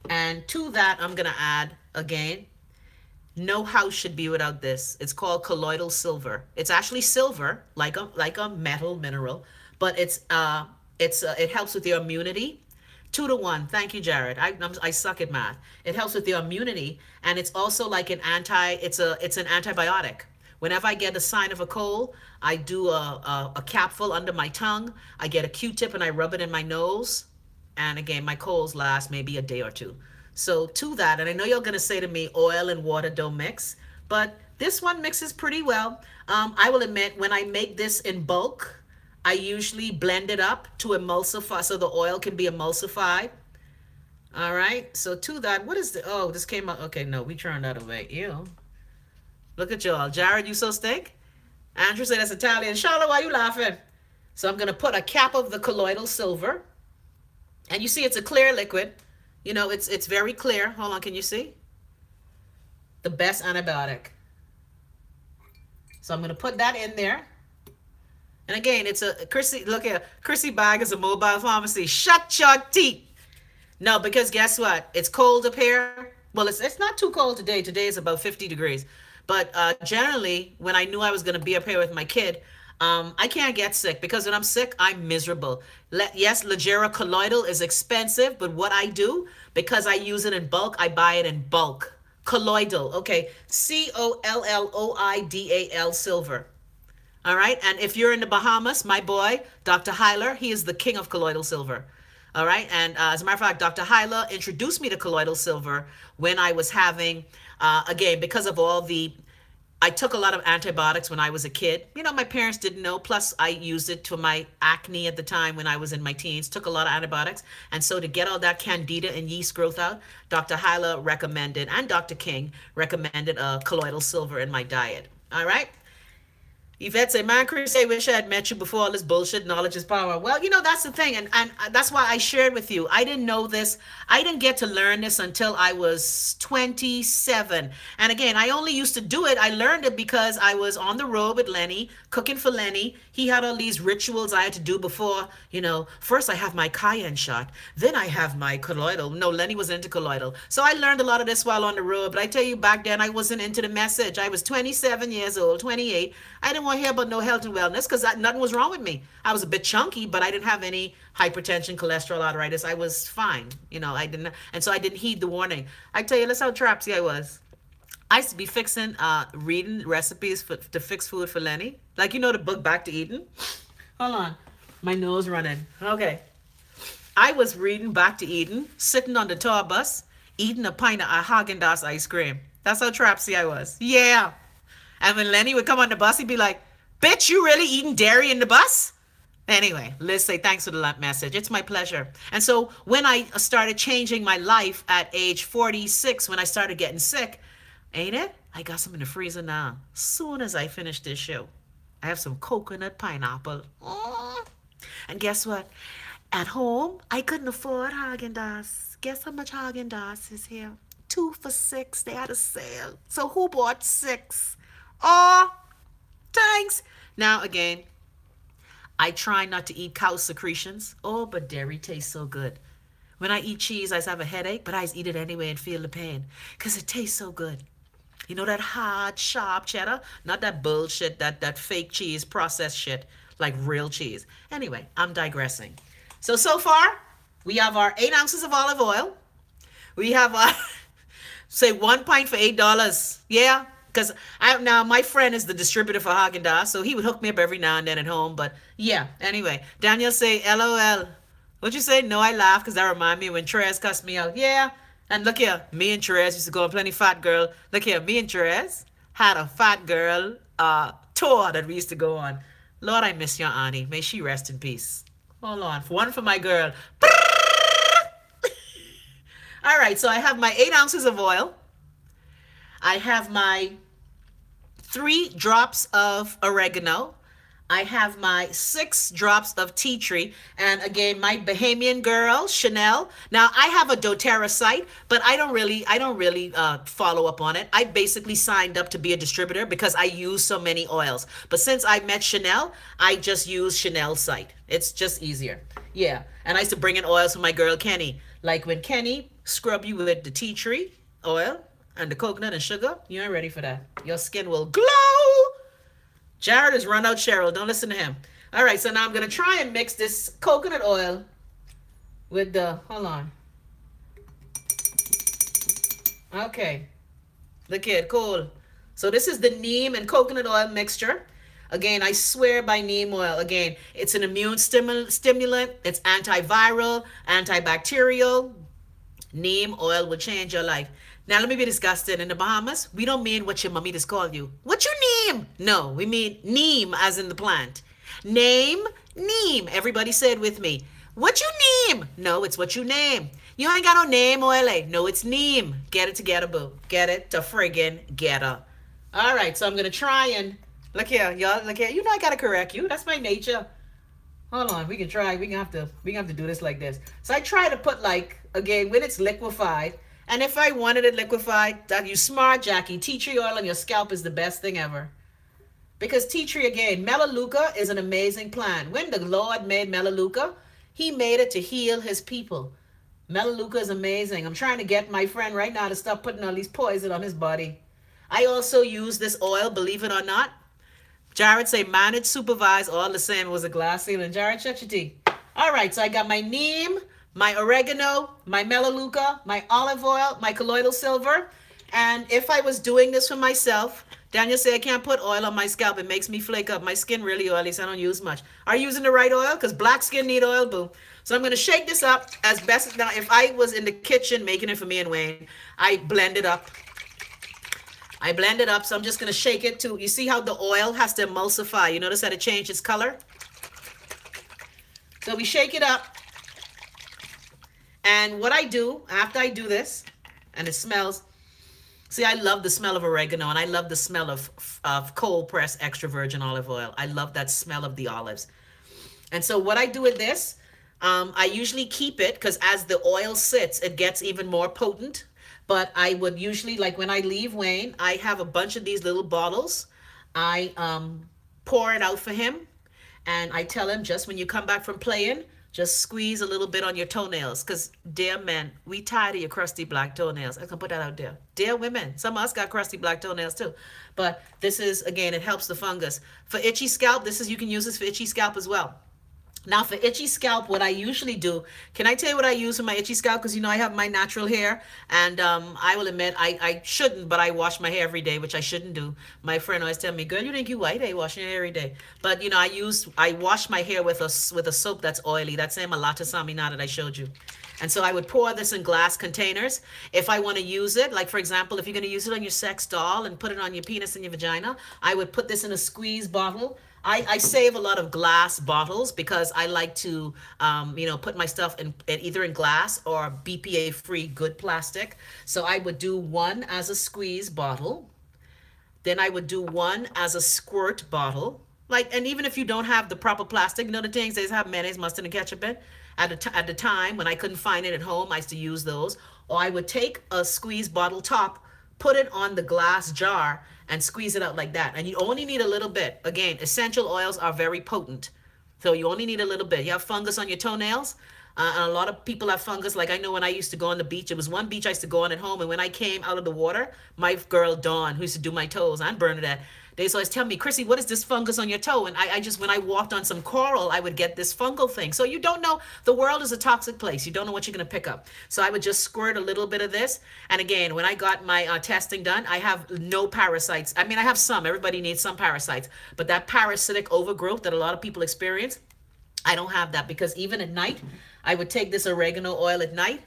And to that, I'm going to add again, no house should be without this. It's called colloidal silver. It's actually silver, like a metal mineral, but it helps with your immunity. 2 to 1. Thank you, Jared. I suck at math. It helps with your immunity, and it's also like an it's an antibiotic. Whenever I get a sign of a cold, I do a capful under my tongue. I get a Q-tip and I rub it in my nose. And again, my colds last maybe a day or two. So to that, and I know you're going to say to me, oil and water don't mix, but this one mixes pretty well. I will admit, when I make this in bulk, I usually blend it up to emulsify so the oil can be emulsified. All right. So to that, what is the, oh, this came out. Okay, no, we turned that away. Ew. Look at y'all. Jared, you so stink? Andrew said that's Italian. Charlotte, why you laughing? So I'm going to put a cap of the colloidal silver. And you see it's a clear liquid. You know, it's very clear. Hold on, can you see? The best antibiotic. So I'm going to put that in there. And again, it's a, Chrissy, look here. Chrissy bag is a mobile pharmacy. Shut your teeth. No, because guess what? It's cold up here. Well, it's not too cold today. Today is about 50 degrees. But generally, when I knew I was going to be up here with my kid, I can't get sick because when I'm sick, I'm miserable. Yes, Ligera colloidal is expensive, but what I do, because I use it in bulk, I buy it in bulk. Colloidal, okay, Colloidal silver. All right, and if you're in the Bahamas, my boy, Dr. Hyler, he is the king of colloidal silver. All right, and as a matter of fact, Dr. Hyler introduced me to colloidal silver when I was having, again, because of all the, I took a lot of antibiotics when I was a kid. You know, my parents didn't know. Plus, I used it to my acne at the time when I was in my teens. Took a lot of antibiotics. And so to get all that candida and yeast growth out, Dr. Hyla recommended, and Dr. King recommended colloidal silver in my diet. All right? Yvette say, man, Chris, I wish I had met you before all this bullshit. Knowledge is power. Well, you know, that's the thing. And that's why I shared with you. I didn't know this. I didn't get to learn this until I was 27. And again, I only used to do it. I learned it because I was on the road with Lenny, cooking for Lenny. He had all these rituals I had to do before, you know, first I have my cayenne shot. Then I have my colloidal. No, Lenny was into colloidal. So I learned a lot of this while on the road. But I tell you, back then, I wasn't into the message. I was 27 years old, 28. I didn't want to hear about no health and wellness because nothing was wrong with me. I was a bit chunky, but I didn't have any hypertension, cholesterol, arthritis. I was fine. You know, I didn't, and so I didn't heed the warning. I tell you, that's how trapsy I was. I used to be fixing, reading recipes to fix food for Lenny. Like, you know, the book Back to Eden. Hold on. My nose running. Okay. I was reading Back to Eden, sitting on the tour bus, eating a pint of Haagen-Dazs ice cream. That's how trapsy I was. Yeah. And when Lenny would come on the bus, he'd be like, bitch, you really eating dairy in the bus? Anyway, Liz say, thanks for the message. It's my pleasure. And so when I started changing my life at age 46, when I started getting sick, ain't it? I got some in the freezer now. Soon as I finish this show, I have some coconut pineapple. And guess what? At home, I couldn't afford Haagen-Dazs. Guess how much Haagen-Dazs is here? 2 for $6. They had a sale. So who bought 6? Oh, thanks. Now, again, I try not to eat cow secretions. Oh, but dairy tastes so good. When I eat cheese, I have a headache, but I eat it anyway and feel the pain because it tastes so good. You know that hard, sharp cheddar? Not that bullshit, that fake cheese, processed shit, like real cheese. Anyway, I'm digressing. So far, we have our 8 ounces of olive oil. We have our, say, 1 pint for $8. Yeah, because now my friend is the distributor for Haagen-Dazs, so he would hook me up every now and then at home. But yeah, anyway, Daniel say, LOL. What'd you say? No, I laugh because that remind me when Therese cussed me out. Yeah. And look here, me and Therese used to go on Plenty Fat Girl. Look here, me and Therese had a fat girl tour that we used to go on. Lord, I miss your auntie. May she rest in peace. Hold on. One for my girl. All right, so I have my 8 ounces of oil. I have my 3 drops of oregano. I have my 6 drops of tea tree. And again, my Bahamian girl, Chanel. Now, I have a doTERRA site, but I don't really follow up on it. I basically signed up to be a distributor because I use so many oils. But since I met Chanel, I just use Chanel's site. It's just easier. Yeah. And I used to bring in oils for my girl, Kenny. Like when Kenny scrub you with the tea tree oil and the coconut and sugar, you ain't ready for that. Your skin will glow. Jared has run out Cheryl. Don't listen to him. All right, so now I'm going to try and mix this coconut oil with the, hold on. Okay. Look here, cool. So this is the neem and coconut oil mixture. Again, I swear by neem oil. Again, it's an immune stimulant. It's antiviral, antibacterial. Neem oil will change your life. Now, let me be disgusted. In the Bahamas, we don't mean what your mommy just called you. What you name? No, we mean neem as in the plant. Name, neem. Everybody say it with me. What you name? No, it's what you name. You ain't got no name, oil. No, it's neem. Get it together, boo. Get it to friggin' getter. All right, so I'm going to try and... Look here, y'all. Look here. You know I got to correct you. That's my nature. Hold on. We can try. We have to do this like this. So I try to put like, again, when it's liquefied... And if I wanted it liquefied, that you smart, Jackie, tea tree oil on your scalp is the best thing ever. Because tea tree, again, melaleuca is an amazing plant. When the Lord made melaleuca, he made it to heal his people. Melaleuca is amazing. I'm trying to get my friend right now to stop putting all these poison on his body. I also use this oil, believe it or not. Jared say, manage, supervise, all the same. It was a glass ceiling. Jared, shut your teeth. All right, so I got my neem, my oregano, my melaleuca, my olive oil, my colloidal silver. And if I was doing this for myself, Daniel said I can't put oil on my scalp. It makes me flake up. My skin really oily, so I don't use much. Are you using the right oil? Because black skin need oil, boo. So I'm going to shake this up as best as... Now, if I was in the kitchen making it for me and Wayne, I blend it up. So I'm just going to shake it too. You see how the oil has to emulsify? You notice that it changed its color? So we shake it up. And what I do, after I do this, and it smells, see, I love the smell of oregano, and I love the smell of cold pressed extra virgin olive oil. I love that smell of the olives. And so what I do with this, I usually keep it, because as the oil sits, it gets even more potent. But I would usually, like when I leave Wayne, I have a bunch of these little bottles. I pour it out for him, and I tell him, just when you come back from playing, just squeeze a little bit on your toenails. Because, dear men, we tired of your crusty black toenails. I can put that out there. Dear women, some of us got crusty black toenails too. But this is, again, it helps the fungus. For itchy scalp, you can use this for itchy scalp as well. Now, for itchy scalp, what I usually do, can I tell you what I use for my itchy scalp? Because, you know, I have my natural hair, and I will admit, I shouldn't, but I wash my hair every day, which I shouldn't do. My friend always tell me, girl, you think you white, I wash your hair every day. But, you know, I wash my hair with a soap that's oily. That same Malata Samina that I showed you. And so I would pour this in glass containers. If I want to use it, like, for example, if you're going to use it on your sex doll and put it on your penis and your vagina, I would put this in a squeeze bottle. I save a lot of glass bottles because I like to, you know, put my stuff in either in glass or BPA-free good plastic. So I would do one as a squeeze bottle. Then I would do one as a squirt bottle. Like, and even if you don't have the proper plastic, you know the things they have mayonnaise, mustard, and ketchup in. At the time when I couldn't find it at home, I used to use those. Or I would take a squeeze bottle top, put it on the glass jar, and squeeze it out like that. And you only need a little bit. Again, essential oils are very potent. So you only need a little bit. You have fungus on your toenails. And a lot of people have fungus. Like I know when I used to go on the beach, it was one beach I used to go on at home. And when I came out of the water, my girl Dawn, who used to do my toes, and Bernadette, they used to always tell me, Chrissy, what is this fungus on your toe? And I just, when I walked on some coral, I would get this fungal thing. So you don't know, the world is a toxic place. You don't know what you're going to pick up. So I would just squirt a little bit of this. And again, when I got my testing done, I have no parasites. I mean, I have some. Everybody needs some parasites. But that parasitic overgrowth that a lot of people experience, I don't have that, because even at night, I would take this oregano oil at night.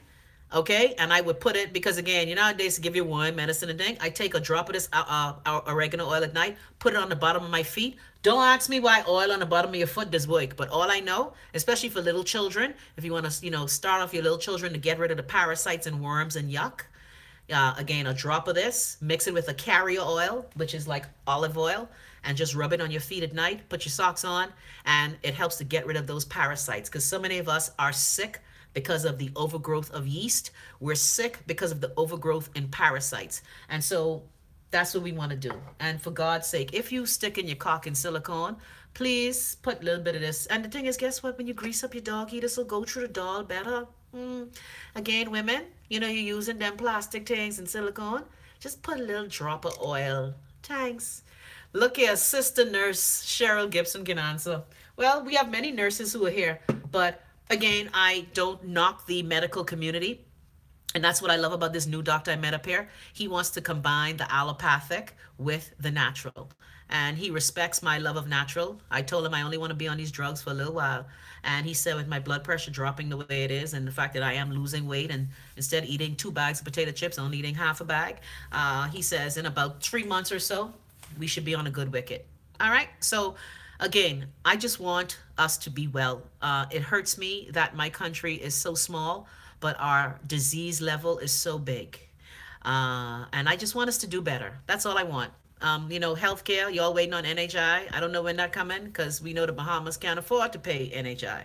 Okay, and I would put it, because again, you know, nowadays to give you one medicine and thing, I take a drop of this oregano oil at night, put it on the bottom of my feet. Don't ask me why oil on the bottom of your foot does work, but all I know, especially for little children, if you want to, you know, start off your little children to get rid of the parasites and worms and yuck, again, a drop of this, mix it with a carrier oil, which is like olive oil, and just rub it on your feet at night, put your socks on, and it helps to get rid of those parasites, because so many of us are sick because of the overgrowth of yeast. We're sick because of the overgrowth in parasites. And so that's what we want to do. And for God's sake, if you stick in your cock in silicone, please put a little bit of this. And the thing is, guess what? When you grease up your doggy, this will go through the doll better. Mm. Again, women, you're using them plastic things and silicone. Just put a little drop of oil. Thanks. Look here, Sister Nurse Cheryl Gibson can answer. Well, we have many nurses who are here, but again, I don't knock the medical community. And that's what I love about this new doctor I met up here. He wants to combine the allopathic with the natural. And he respects my love of natural. I told him I only want to be on these drugs for a little while. And he said, with my blood pressure dropping the way it is, and the fact that I am losing weight, and instead of eating 2 bags of potato chips, I'm only eating half a bag, he says in about 3 months or so, we should be on a good wicket. All right? So, again, I just want us to be well. It hurts me that my country is so small, but our disease level is so big. And I just want us to do better. That's all I want. Healthcare, y'all waiting on NHI. I don't know when that coming because we know the Bahamas can't afford to pay NHI.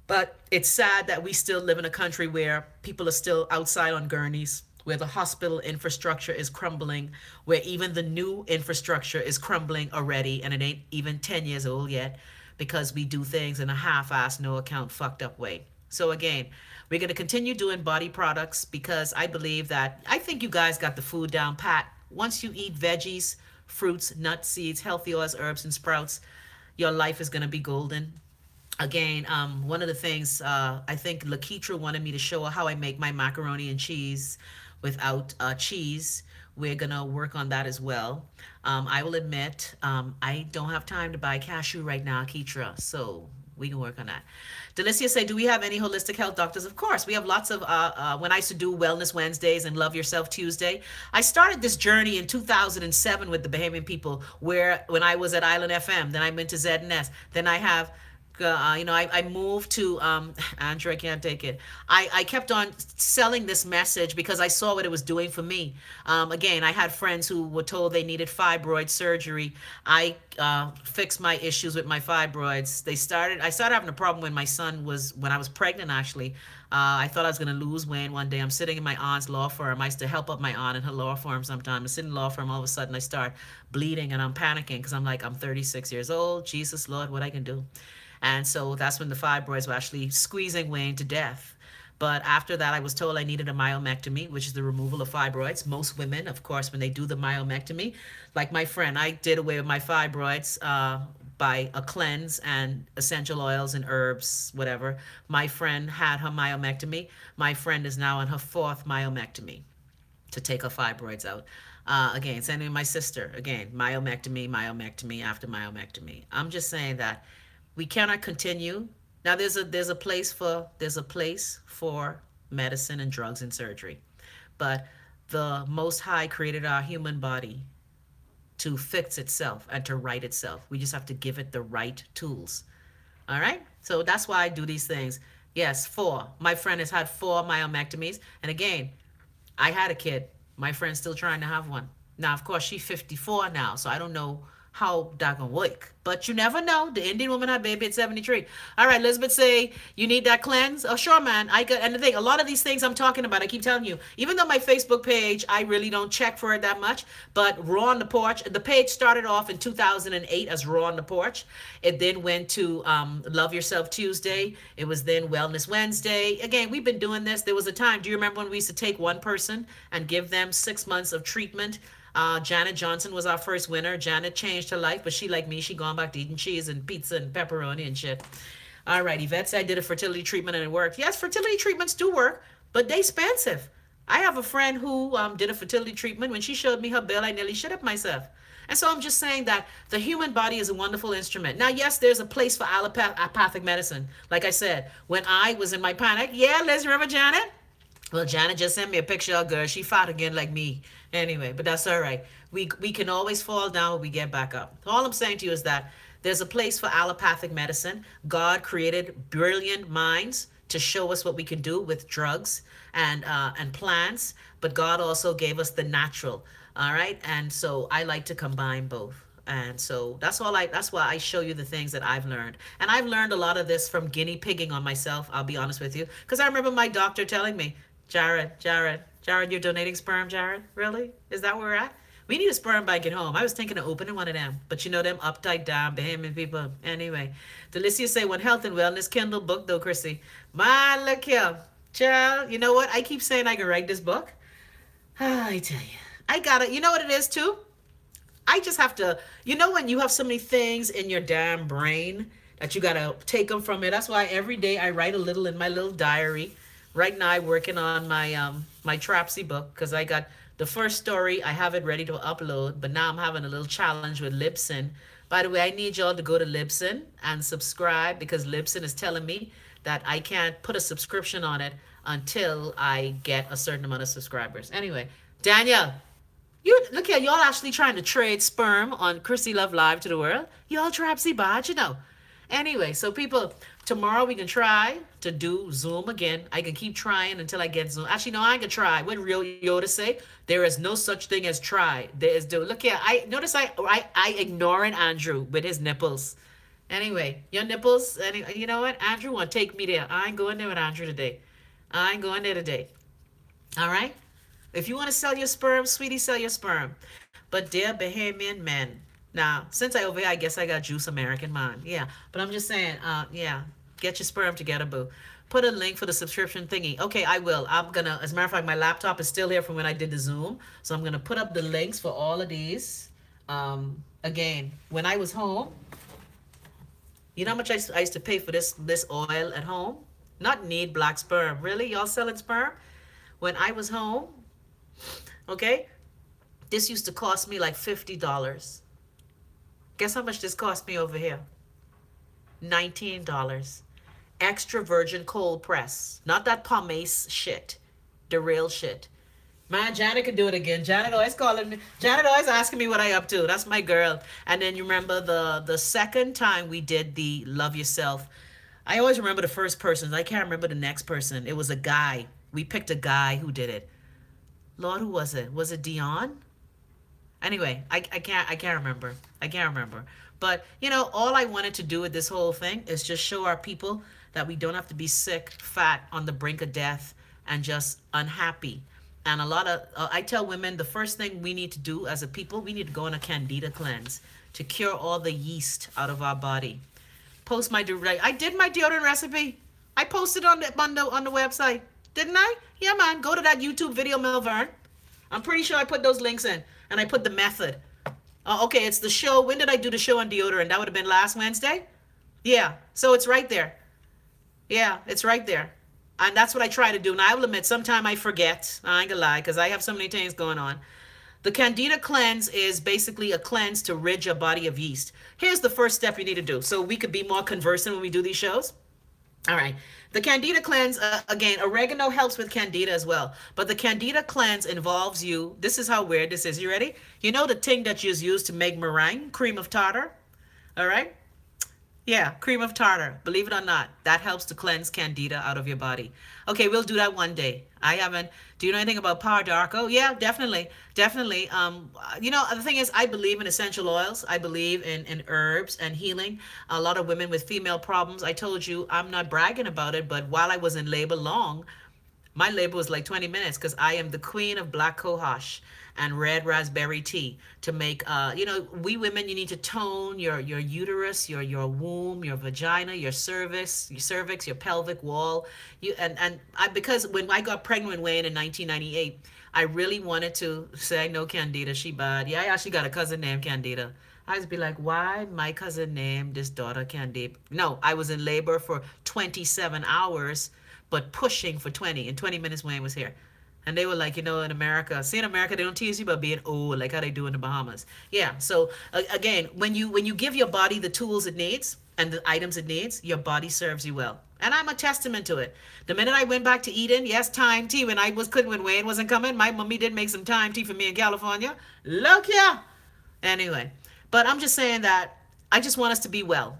But it's sad that we still live in a country where people are still outside on gurneys, where the hospital infrastructure is crumbling, where even the new infrastructure is crumbling already, and it ain't even 10 years old yet because we do things in a half-assed, no account, fucked up way. So again, we're going to continue doing body products because I believe that I think you guys got the food down pat. Once you eat veggies, fruits, nuts, seeds, healthy oils, herbs, and sprouts, your life is going to be golden. Again, one of the things I think Lakeitra wanted me to show her how I make my macaroni and cheese without cheese. We're going to work on that as well. I will admit, I don't have time to buy cashew right now, Keitra, so we can work on that. Delicia say, do we have any holistic health doctors? Of course, we have lots of, when I used to do Wellness Wednesdays and Love Yourself Tuesday, I started this journey in 2007 with the Bahamian people, where when I was at Island FM, then I went to ZNS, then I have I moved to Andrew, I can't take it. I kept on selling this message because I saw what it was doing for me. Again, I had friends who were told they needed fibroid surgery. I fixed my issues with my fibroids. I started having a problem when I was pregnant, actually. I thought I was going to lose weight one day. I'm sitting in my aunt's law firm. I used to help up my aunt in her law firm sometimes. I'm sitting in the law firm, all of a sudden I start bleeding and I'm panicking because I'm like, I'm 36 years old. Jesus, Lord, what I can do. And so that's when the fibroids were actually squeezing Wayne to death. But after that, I was told I needed a myomectomy, which is the removal of fibroids. Most women, of course, when they do the myomectomy, like my friend, I did away with my fibroids by a cleanse and essential oils and herbs, whatever. My friend had her myomectomy. My friend is now on her 4th myomectomy to take her fibroids out. Again, same with my sister. Again, myomectomy after myomectomy. I'm just saying that we cannot continue. Now there's a place for medicine and drugs and surgery. But the Most High created our human body to fix itself and to right itself. We just have to give it the right tools. All right? So that's why I do these things. Yes, 4. My friend has had 4 myomectomies. And again, I had a kid. My friend's still trying to have one. Now, of course, she's 54 now, so I don't know how that gonna work. But you never know. The Indian woman had a baby at 73. All right, Elizabeth say, you need that cleanse? Oh, sure, man. And the thing, a lot of these things I'm talking about, I keep telling you, even though my Facebook page, I really don't check for it that much, but Raw on the Porch, the page started off in 2008 as Raw on the Porch. It then went to Love Yourself Tuesday. It was then Wellness Wednesday. Again, we've been doing this. There was a time, do you remember when we used to take one person and give them 6 months of treatment? Janet Johnson was our first winner. Janet changed her life, but she, like me, she gone back to eating cheese and pizza and pepperoni and shit. All right, Yvette said I did a fertility treatment and it worked. Yes, fertility treatments do work, but they expensive. I have a friend who did a fertility treatment. When she showed me her bill, I nearly shit up myself. And so I'm just saying that the human body is a wonderful instrument. Now, yes, there's a place for allopathic medicine. Like I said, when I was in my panic, yeah, Liz, remember Janet? Well, Janet just sent me a picture of a girl. She fought again like me. Anyway, but that's all right. We can always fall down when we get back up. All I'm saying to you is that there's a place for allopathic medicine. God created brilliant minds to show us what we can do with drugs and plants, but God also gave us the natural. All right, and so I like to combine both. And so that's why I show you the things that I've learned. And I've learned a lot of this from guinea pigging on myself, I'll be honest with you. Because I remember my doctor telling me, Jared, you're donating sperm, Jared? Really? Is that where we're at? We need a sperm bank at home. I was thinking of opening one of them, but you know them uptight down Bahamian people. Anyway, Delicia say when health and wellness Kindle book though, Chrissy. Man, look here, child. You know what? I keep saying I can write this book. I tell you, I got it. You know what it is too? I just have to, you know, when you have so many things in your damn brain that you got to take them from it. That's why every day I write a little in my little diary. Right now I'm working on my Trapsy book because I got the first story. I have it ready to upload, but now I'm having a little challenge with Libsyn. By the way, I need y'all to go to Libsyn and subscribe because Libsyn is telling me that I can't put a subscription on it until I get a certain amount of subscribers. Anyway, Daniel, you look here, y'all actually trying to trade sperm on Chrissy Love Live to the world. Y'all trapsy bad, you know. Anyway, so people, tomorrow we can try to do Zoom again. I can keep trying until I get Zoom. Actually, no, I can try. What real Yoda say? There is no such thing as try. There is do. Look here, I notice I ignoring Andrew with his nipples. Anyway, your nipples. You know what? Andrew want to take me there. I ain't going there with Andrew today. I ain't going there today. All right. If you want to sell your sperm, sweetie, sell your sperm. But dear Bahamian men, now, since I over here, I guess I got juice American man. Yeah, but I'm just saying, yeah, get your sperm together, boo. Put a link for the subscription thingy. Okay, I will. I'm going to, as a matter of fact, my laptop is still here from when I did the Zoom. So I'm going to put up the links for all of these. Again, when I was home, you know how much I used to pay for this oil at home? Not need black sperm. Really? Y'all selling sperm? When I was home, okay, this used to cost me like $50. Guess how much this cost me over here? $19. Extra virgin cold press. Not that pomace shit. The real shit. Man, Janet could do it again. Janet always calling me. Janet always asking me what I up to. That's my girl. And then you remember the second time we did the Love Yourself. I always remember the first person. I can't remember the next person. It was a guy. We picked a guy who did it. Lord, who was it? Was it Dion? Anyway, I can't remember. I can't remember. But, you know, all I wanted to do with this whole thing is just show our people that we don't have to be sick, fat, on the brink of death, and just unhappy. And a lot of, I tell women, the first thing we need to do as a people, we need to go on a candida cleanse to cure all the yeast out of our body. Post my, I did my deodorant recipe. I posted on the website. Didn't I? Yeah, man. Go to that YouTube video, Melvern. I'm pretty sure I put those links in. And I put the method. Okay, it's the show. When did I do the show on deodorant? That would have been last Wednesday? Yeah. So it's right there. Yeah, it's right there. And that's what I try to do. Now, I will admit, sometimes I forget. I ain't gonna lie, because I have so many things going on. The Candida cleanse is basically a cleanse to rid your body of yeast. Here's the first step you need to do so we could be more conversant when we do these shows. All right. The Candida cleanse, again, oregano helps with Candida as well. But the Candida cleanse involves you. This is how weird this is. You ready? You know the thing that you use to make meringue? Cream of tartar? All right? Yeah, cream of tartar. Believe it or not, that helps to cleanse Candida out of your body. Okay, we'll do that one day. I haven't. Do you know anything about Power Darko? Yeah, definitely. Definitely. You know, the thing is, I believe in essential oils. I believe in herbs and healing. A lot of women with female problems. I told you, I'm not bragging about it, but while I was in labor long, my labor was like 20 minutes because I am the queen of black cohosh and red raspberry tea to make, you know, we women, you need to tone your uterus, your womb, your vagina, your cervix, your pelvic wall. Because when I got pregnant with Wayne in 1998, I really wanted to say, no, Candida, she bad. Yeah, I actually got a cousin named Candida. I just be like, why my cousin named this daughter Candida? No, I was in labor for 27 hours, but pushing for 20. In 20 minutes, Wayne was here. And they were like, you know, in America, see, in America, they don't tease you about being old, like how they do in the Bahamas. Yeah, so again, when you give your body the tools it needs and the items it needs, your body serves you well. And I'm a testament to it. The minute I went back to Eden, yes, time tea, when when Wayne wasn't coming, my mommy did make some time tea for me in California. Look ya! Anyway, but I'm just saying that I just want us to be well.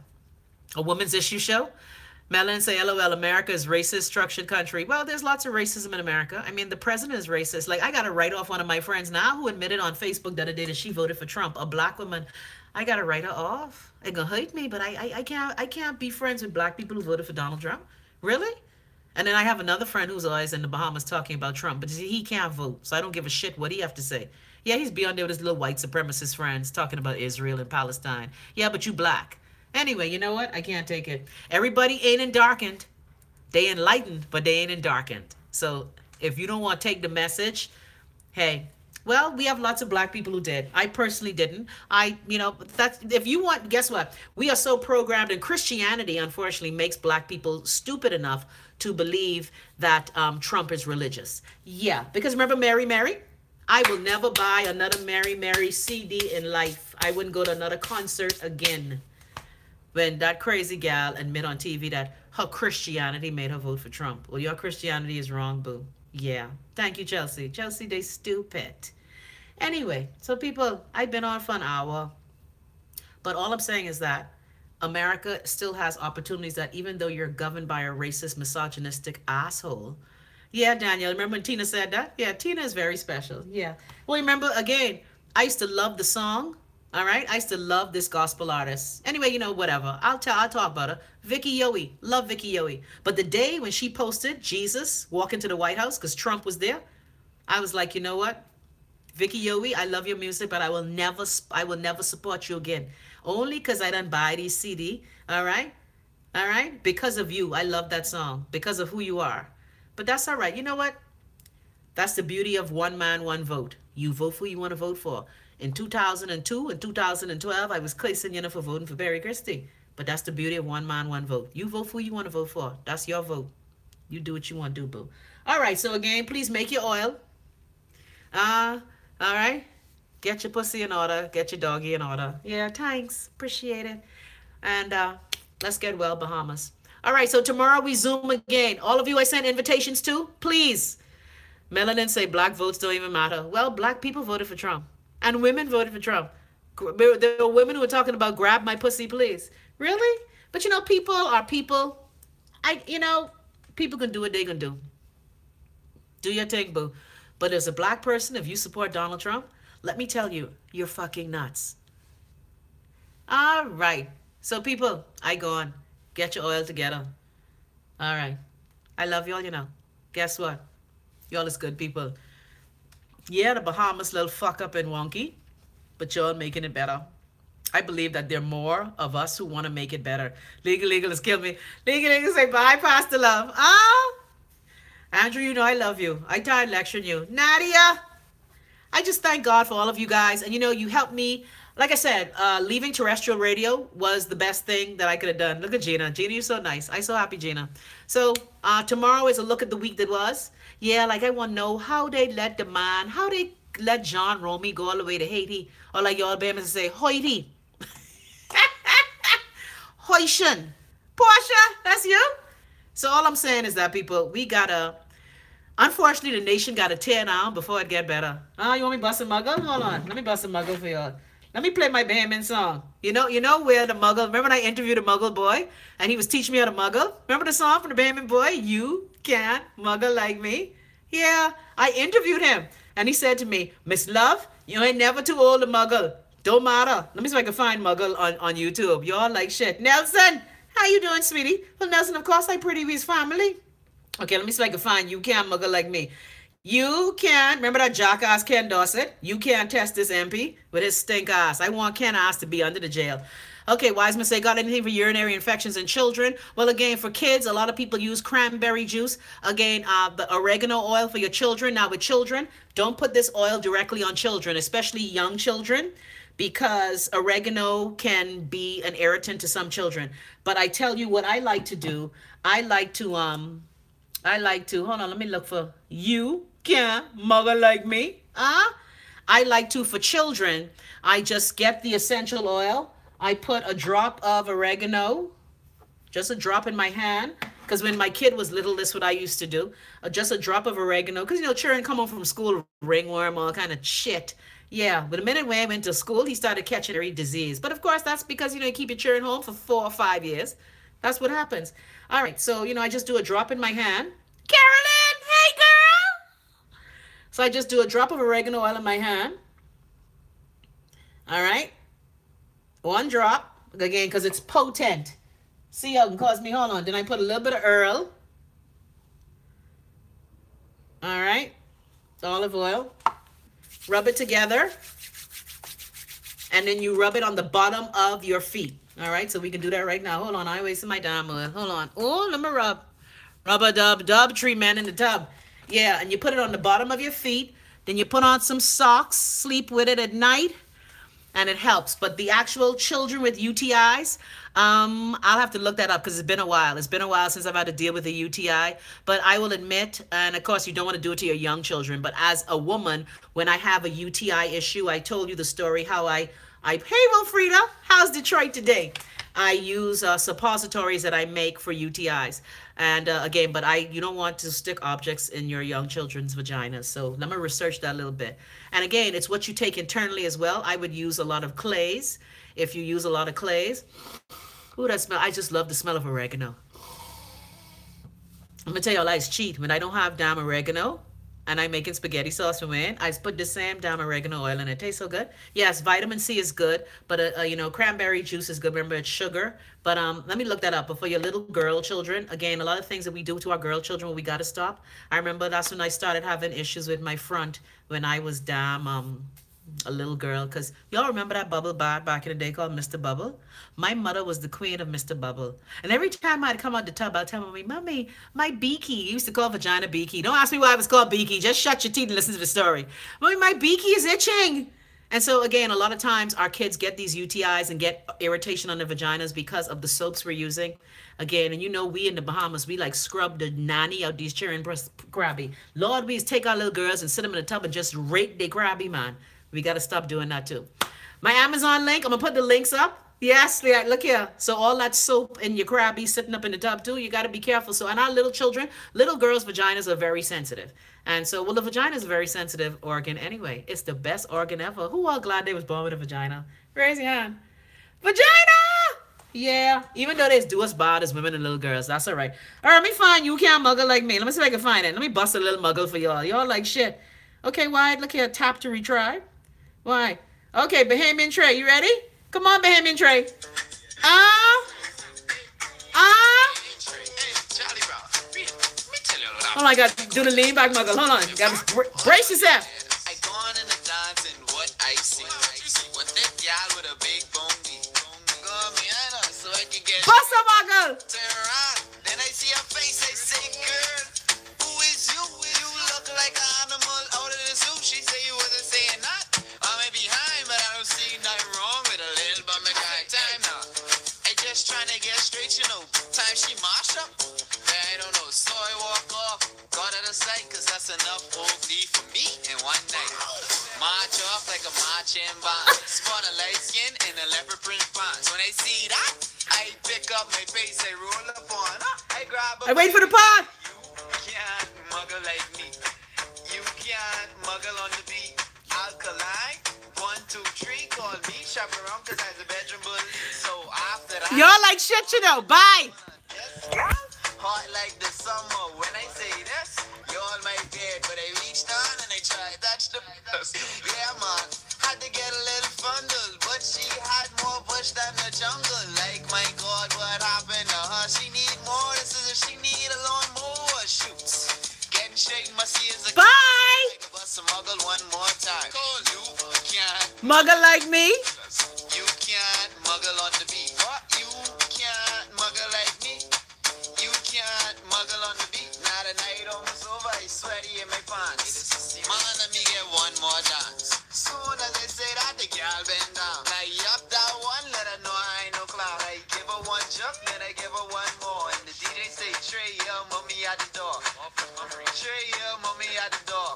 A woman's issue show. Melon say, LOL, America is racist, structured country. Well, there's lots of racism in America. I mean, the president is racist. Like, I got to write off one of my friends now who admitted on Facebook the other day that she voted for Trump, a black woman. I got to write her off. It's going to hurt me, but I can't be friends with black people who voted for Donald Trump. Really? And then I have another friend who's always in the Bahamas talking about Trump, but he can't vote, so I don't give a shit what he have to say. Yeah, he's beyond there with his little white supremacist friends talking about Israel and Palestine. Yeah, but you black. Anyway, you know what? I can't take it. Everybody ain't endarkened. They enlightened, but they ain't endarkened. So if you don't want to take the message, hey, well, we have lots of black people who did. I personally didn't. That's if you want, guess what? We are so programmed, and Christianity, unfortunately, makes black people stupid enough to believe that Trump is religious. Yeah, because remember Mary Mary? I will never buy another Mary Mary CD in life. I wouldn't go to another concert again. When that crazy gal admit on TV that her Christianity made her vote for Trump. Well, your Christianity is wrong, boo. Yeah. Thank you, Chelsea. Chelsea, they stupid. Anyway, so people, I've been on for an hour. But all I'm saying is that America still has opportunities that even though you're governed by a racist, misogynistic asshole. Yeah, Daniel, remember when Tina said that? Yeah, Tina is very special. Yeah. Well, remember, again, I used to love the song. All right, I used to love this gospel artist. Anyway, whatever. I'll talk about her. Vicky Yowie, love Vicky Yowie. But the day when she posted Jesus walking to the White House because Trump was there, I was like, you know what, Vicky Yowie, I love your music, but I will never support you again. Only because I done buy these CD. All right, because of you, I love that song because of who you are. But that's all right. You know what? That's the beauty of one man, one vote. You vote for who you want to vote for. In 2002 and 2012, I was cursing for voting for Barry Christie. But that's the beauty of one man, one vote. You vote for who you want to vote for. That's your vote. You do what you want to do, boo. All right, so again, please make your oil. All right? Get your pussy in order. Get your doggy in order. Yeah, thanks. Appreciate it. And let's get well, Bahamas. All right, so tomorrow we Zoom again. All of you I sent invitations to, please. Melanin say black votes don't even matter. Well, black people voted for Trump. And women voted for Trump. There were women who were talking about grab my pussy, please. Really? But people are people. People can do what they can do. Do your thing, boo. But as a black person, if you support Donald Trump, let me tell you, you're fucking nuts. All right. So people, I gone. Get your oil together. All right. I love y'all, Guess what? Y'all is good people. Yeah, the Bahamas little fuck up and wonky, but y'all making it better. I believe that there are more of us who want to make it better. Legal has killed me. Legal say bye, Pastor Love. Andrew, I love you. I tired lecturing you. Nadia, I just thank God for all of you guys. And you helped me. Like I said, leaving terrestrial radio was the best thing that I could have done. Look at Gina. Gina, you're so nice. I'm so happy, Gina. So tomorrow is a look at the week that was. Yeah, like I want to know how they let John Romy go all the way to Haiti. Or like y'all Bama's say, Haiti. Haitian. Portia, that's you? So all I'm saying is that, people, unfortunately, the nation got to tear down before it get better. You want me bust a muggle? Hold on. Let me bust a muggle for y'all. Let me play my Bahamian song. You know where the muggle, remember when I interviewed a muggle boy and he was teaching me how to muggle? Remember the song from the Bahamian boy? You can't muggle like me. Yeah, I interviewed him and he said to me, Miss Love, you ain't never too old to muggle. Don't matter. Let me see if I can find muggle on YouTube. Y'all like shit. Nelson, how you doing, sweetie? Well, Nelson, of course I pretty with his family. Okay, let me see if I can find you can't muggle like me. You can't, remember that jackass Ken Dorset? You can't test this MP with his stink ass. I want Ken ass to be under the jail. Okay, Wiseman say, got anything for urinary infections in children? Well, again, for kids, a lot of people use cranberry juice. Again, the oregano oil for your children. Now, with children, don't put this oil directly on children, especially young children, because oregano can be an irritant to some children. But I tell you what I like to do. I like to, hold on, let me look for you. Can't muggle like me. I like to, for children, I just get the essential oil. I put a drop of oregano, just a drop in my hand. Because when my kid was little, this is what I used to do. Just a drop of oregano. Because, children come home from school, ringworm, all kind of shit. Yeah, but the minute when I went to school, he started catching every disease. But of course, that's because, you keep your children home for 4 or 5 years. That's what happens. All right, so, I just do a drop in my hand. Carolyn, hey, girl. So I just do a drop of oregano oil in my hand. All right. 1 drop. Again, because it's potent. See how it can cause me, hold on. Then I put a little bit of Earl. All right. Olive oil. Rub it together, and then you rub it on the bottom of your feet. All right, so we can do that right now. Hold on, I wasted my time. Hold on. Oh, let me rub. Rub a dub dub tree man in the tub. Yeah, and you put it on the bottom of your feet. Then you put on some socks, sleep with it at night, and it helps. But the actual children with UTIs, I'll have to look that up because it's been a while. It's been a while since I've had to deal with a UTI. But I will admit, and of course you don't want to do it to your young children, but as a woman, when I have a UTI issue, I told you the story how hey Wilfrida, how's Detroit today? I use suppositories that I make for UTIs. And again, but you don't want to stick objects in your young children's vaginas. So let me research that a little bit. And again, it's what you take internally as well. I would use a lot of clays. If you use a lot of clays. Ooh, that smell. I just love the smell of oregano. I'm going to tell you all it's cheat. When I don't have damn oregano, and I'm making spaghetti sauce for me, I put the same damn oregano oil and it tastes so good. Yes, vitamin C is good, but you know, cranberry juice is good. Remember, it's sugar. But let me look that up. But for your little girl children, again, a lot of things that we do to our girl children, we got to stop. I remember that's when I started having issues with my front when I was damn a little girl. Because y'all remember that bubble back in the day called Mr. Bubble? My mother was the queen of Mr. Bubble. And every time I'd come out the tub, I'd tell Mommy, my beaky. You used to call vagina beaky. Don't ask me why it was called beaky. Just shut your teeth and listen to the story. Mommy, my beaky is itching. And so again, a lot of times our kids get these UTIs and get irritation on their vaginas because of the soaps we're using. Again, and you know, we in the Bahamas, we like scrub the nanny out these children breast crabby. Lord, we just take our little girls and sit them in the tub and just rake their crabby, man. We got to stop doing that too. My Amazon link, I'm going to put the links up. Yes, look here. So all that soap in your crabby sitting up in the tub too, you got to be careful. So, and our little children, little girls' vaginas are very sensitive. And so, well, the vagina is a very sensitive organ anyway. It's the best organ ever. Who all glad they was born with a vagina? Raise your hand. Vagina! Yeah, even though they do us bad as women and little girls, that's all right. All right, let me find you. Can't muggle like me. Let me see if I can find it. Let me bust a little muggle for y'all. Y'all like shit. Okay, Wide, look here. Tap to retry. Why? Okay, Bahamian Trey, you ready? Come on, Bahamian Trey. Oh my God, do the lean back muggle. Hold on, got to brace yourself. I gone in the dance and what I see. What that y'all with a big bony. So I can get bust a muggle. Turn around, then I see her face. I say, girl, who is you? You look like an animal out of the zoo. She say you wasn't saying that. Behind, but I don't see nothing wrong with a little bit of my time now. I just trying to get straight, you know. Time she mash up, I don't know. So I walk off, got out of sight, cause that's enough OD for me in one night. March off like a marching band. Spot a light skin in a leopard print pants. When I see that, I pick up my face, I roll up on her. I grab a I wait for the pod. You can't muggle like me. You can't muggle on the beat. Alkaline. 1, 2, 3, call me, shop around, cause I have a bedroom bully. So after that, y'all like shit, you know. Bye. Yes, hot like the summer. When I say this, y'all my bed, but I reached down and I tried touch the yeah, man. Had to get a little fondle, but she had more bush than the jungle. Like, my God, what happened to her? She need more. This is if she need a lawnmower. Shoots. Getting straight, must see is a bye. Muggle one more time. You can't muggle like me. You can't muggle on the beat. What? You can't muggle like me. You can't muggle on the beat. Now the night almost over. I sweaty in my pants. Man, let me get one more dance. Soon as I say that, the girl bend down. I up that one, let her know I ain't no clown. I give her one jump, then I give her one more. And the DJ say, Trey, yo, mommy at the door. Trey, yo, mommy at the door.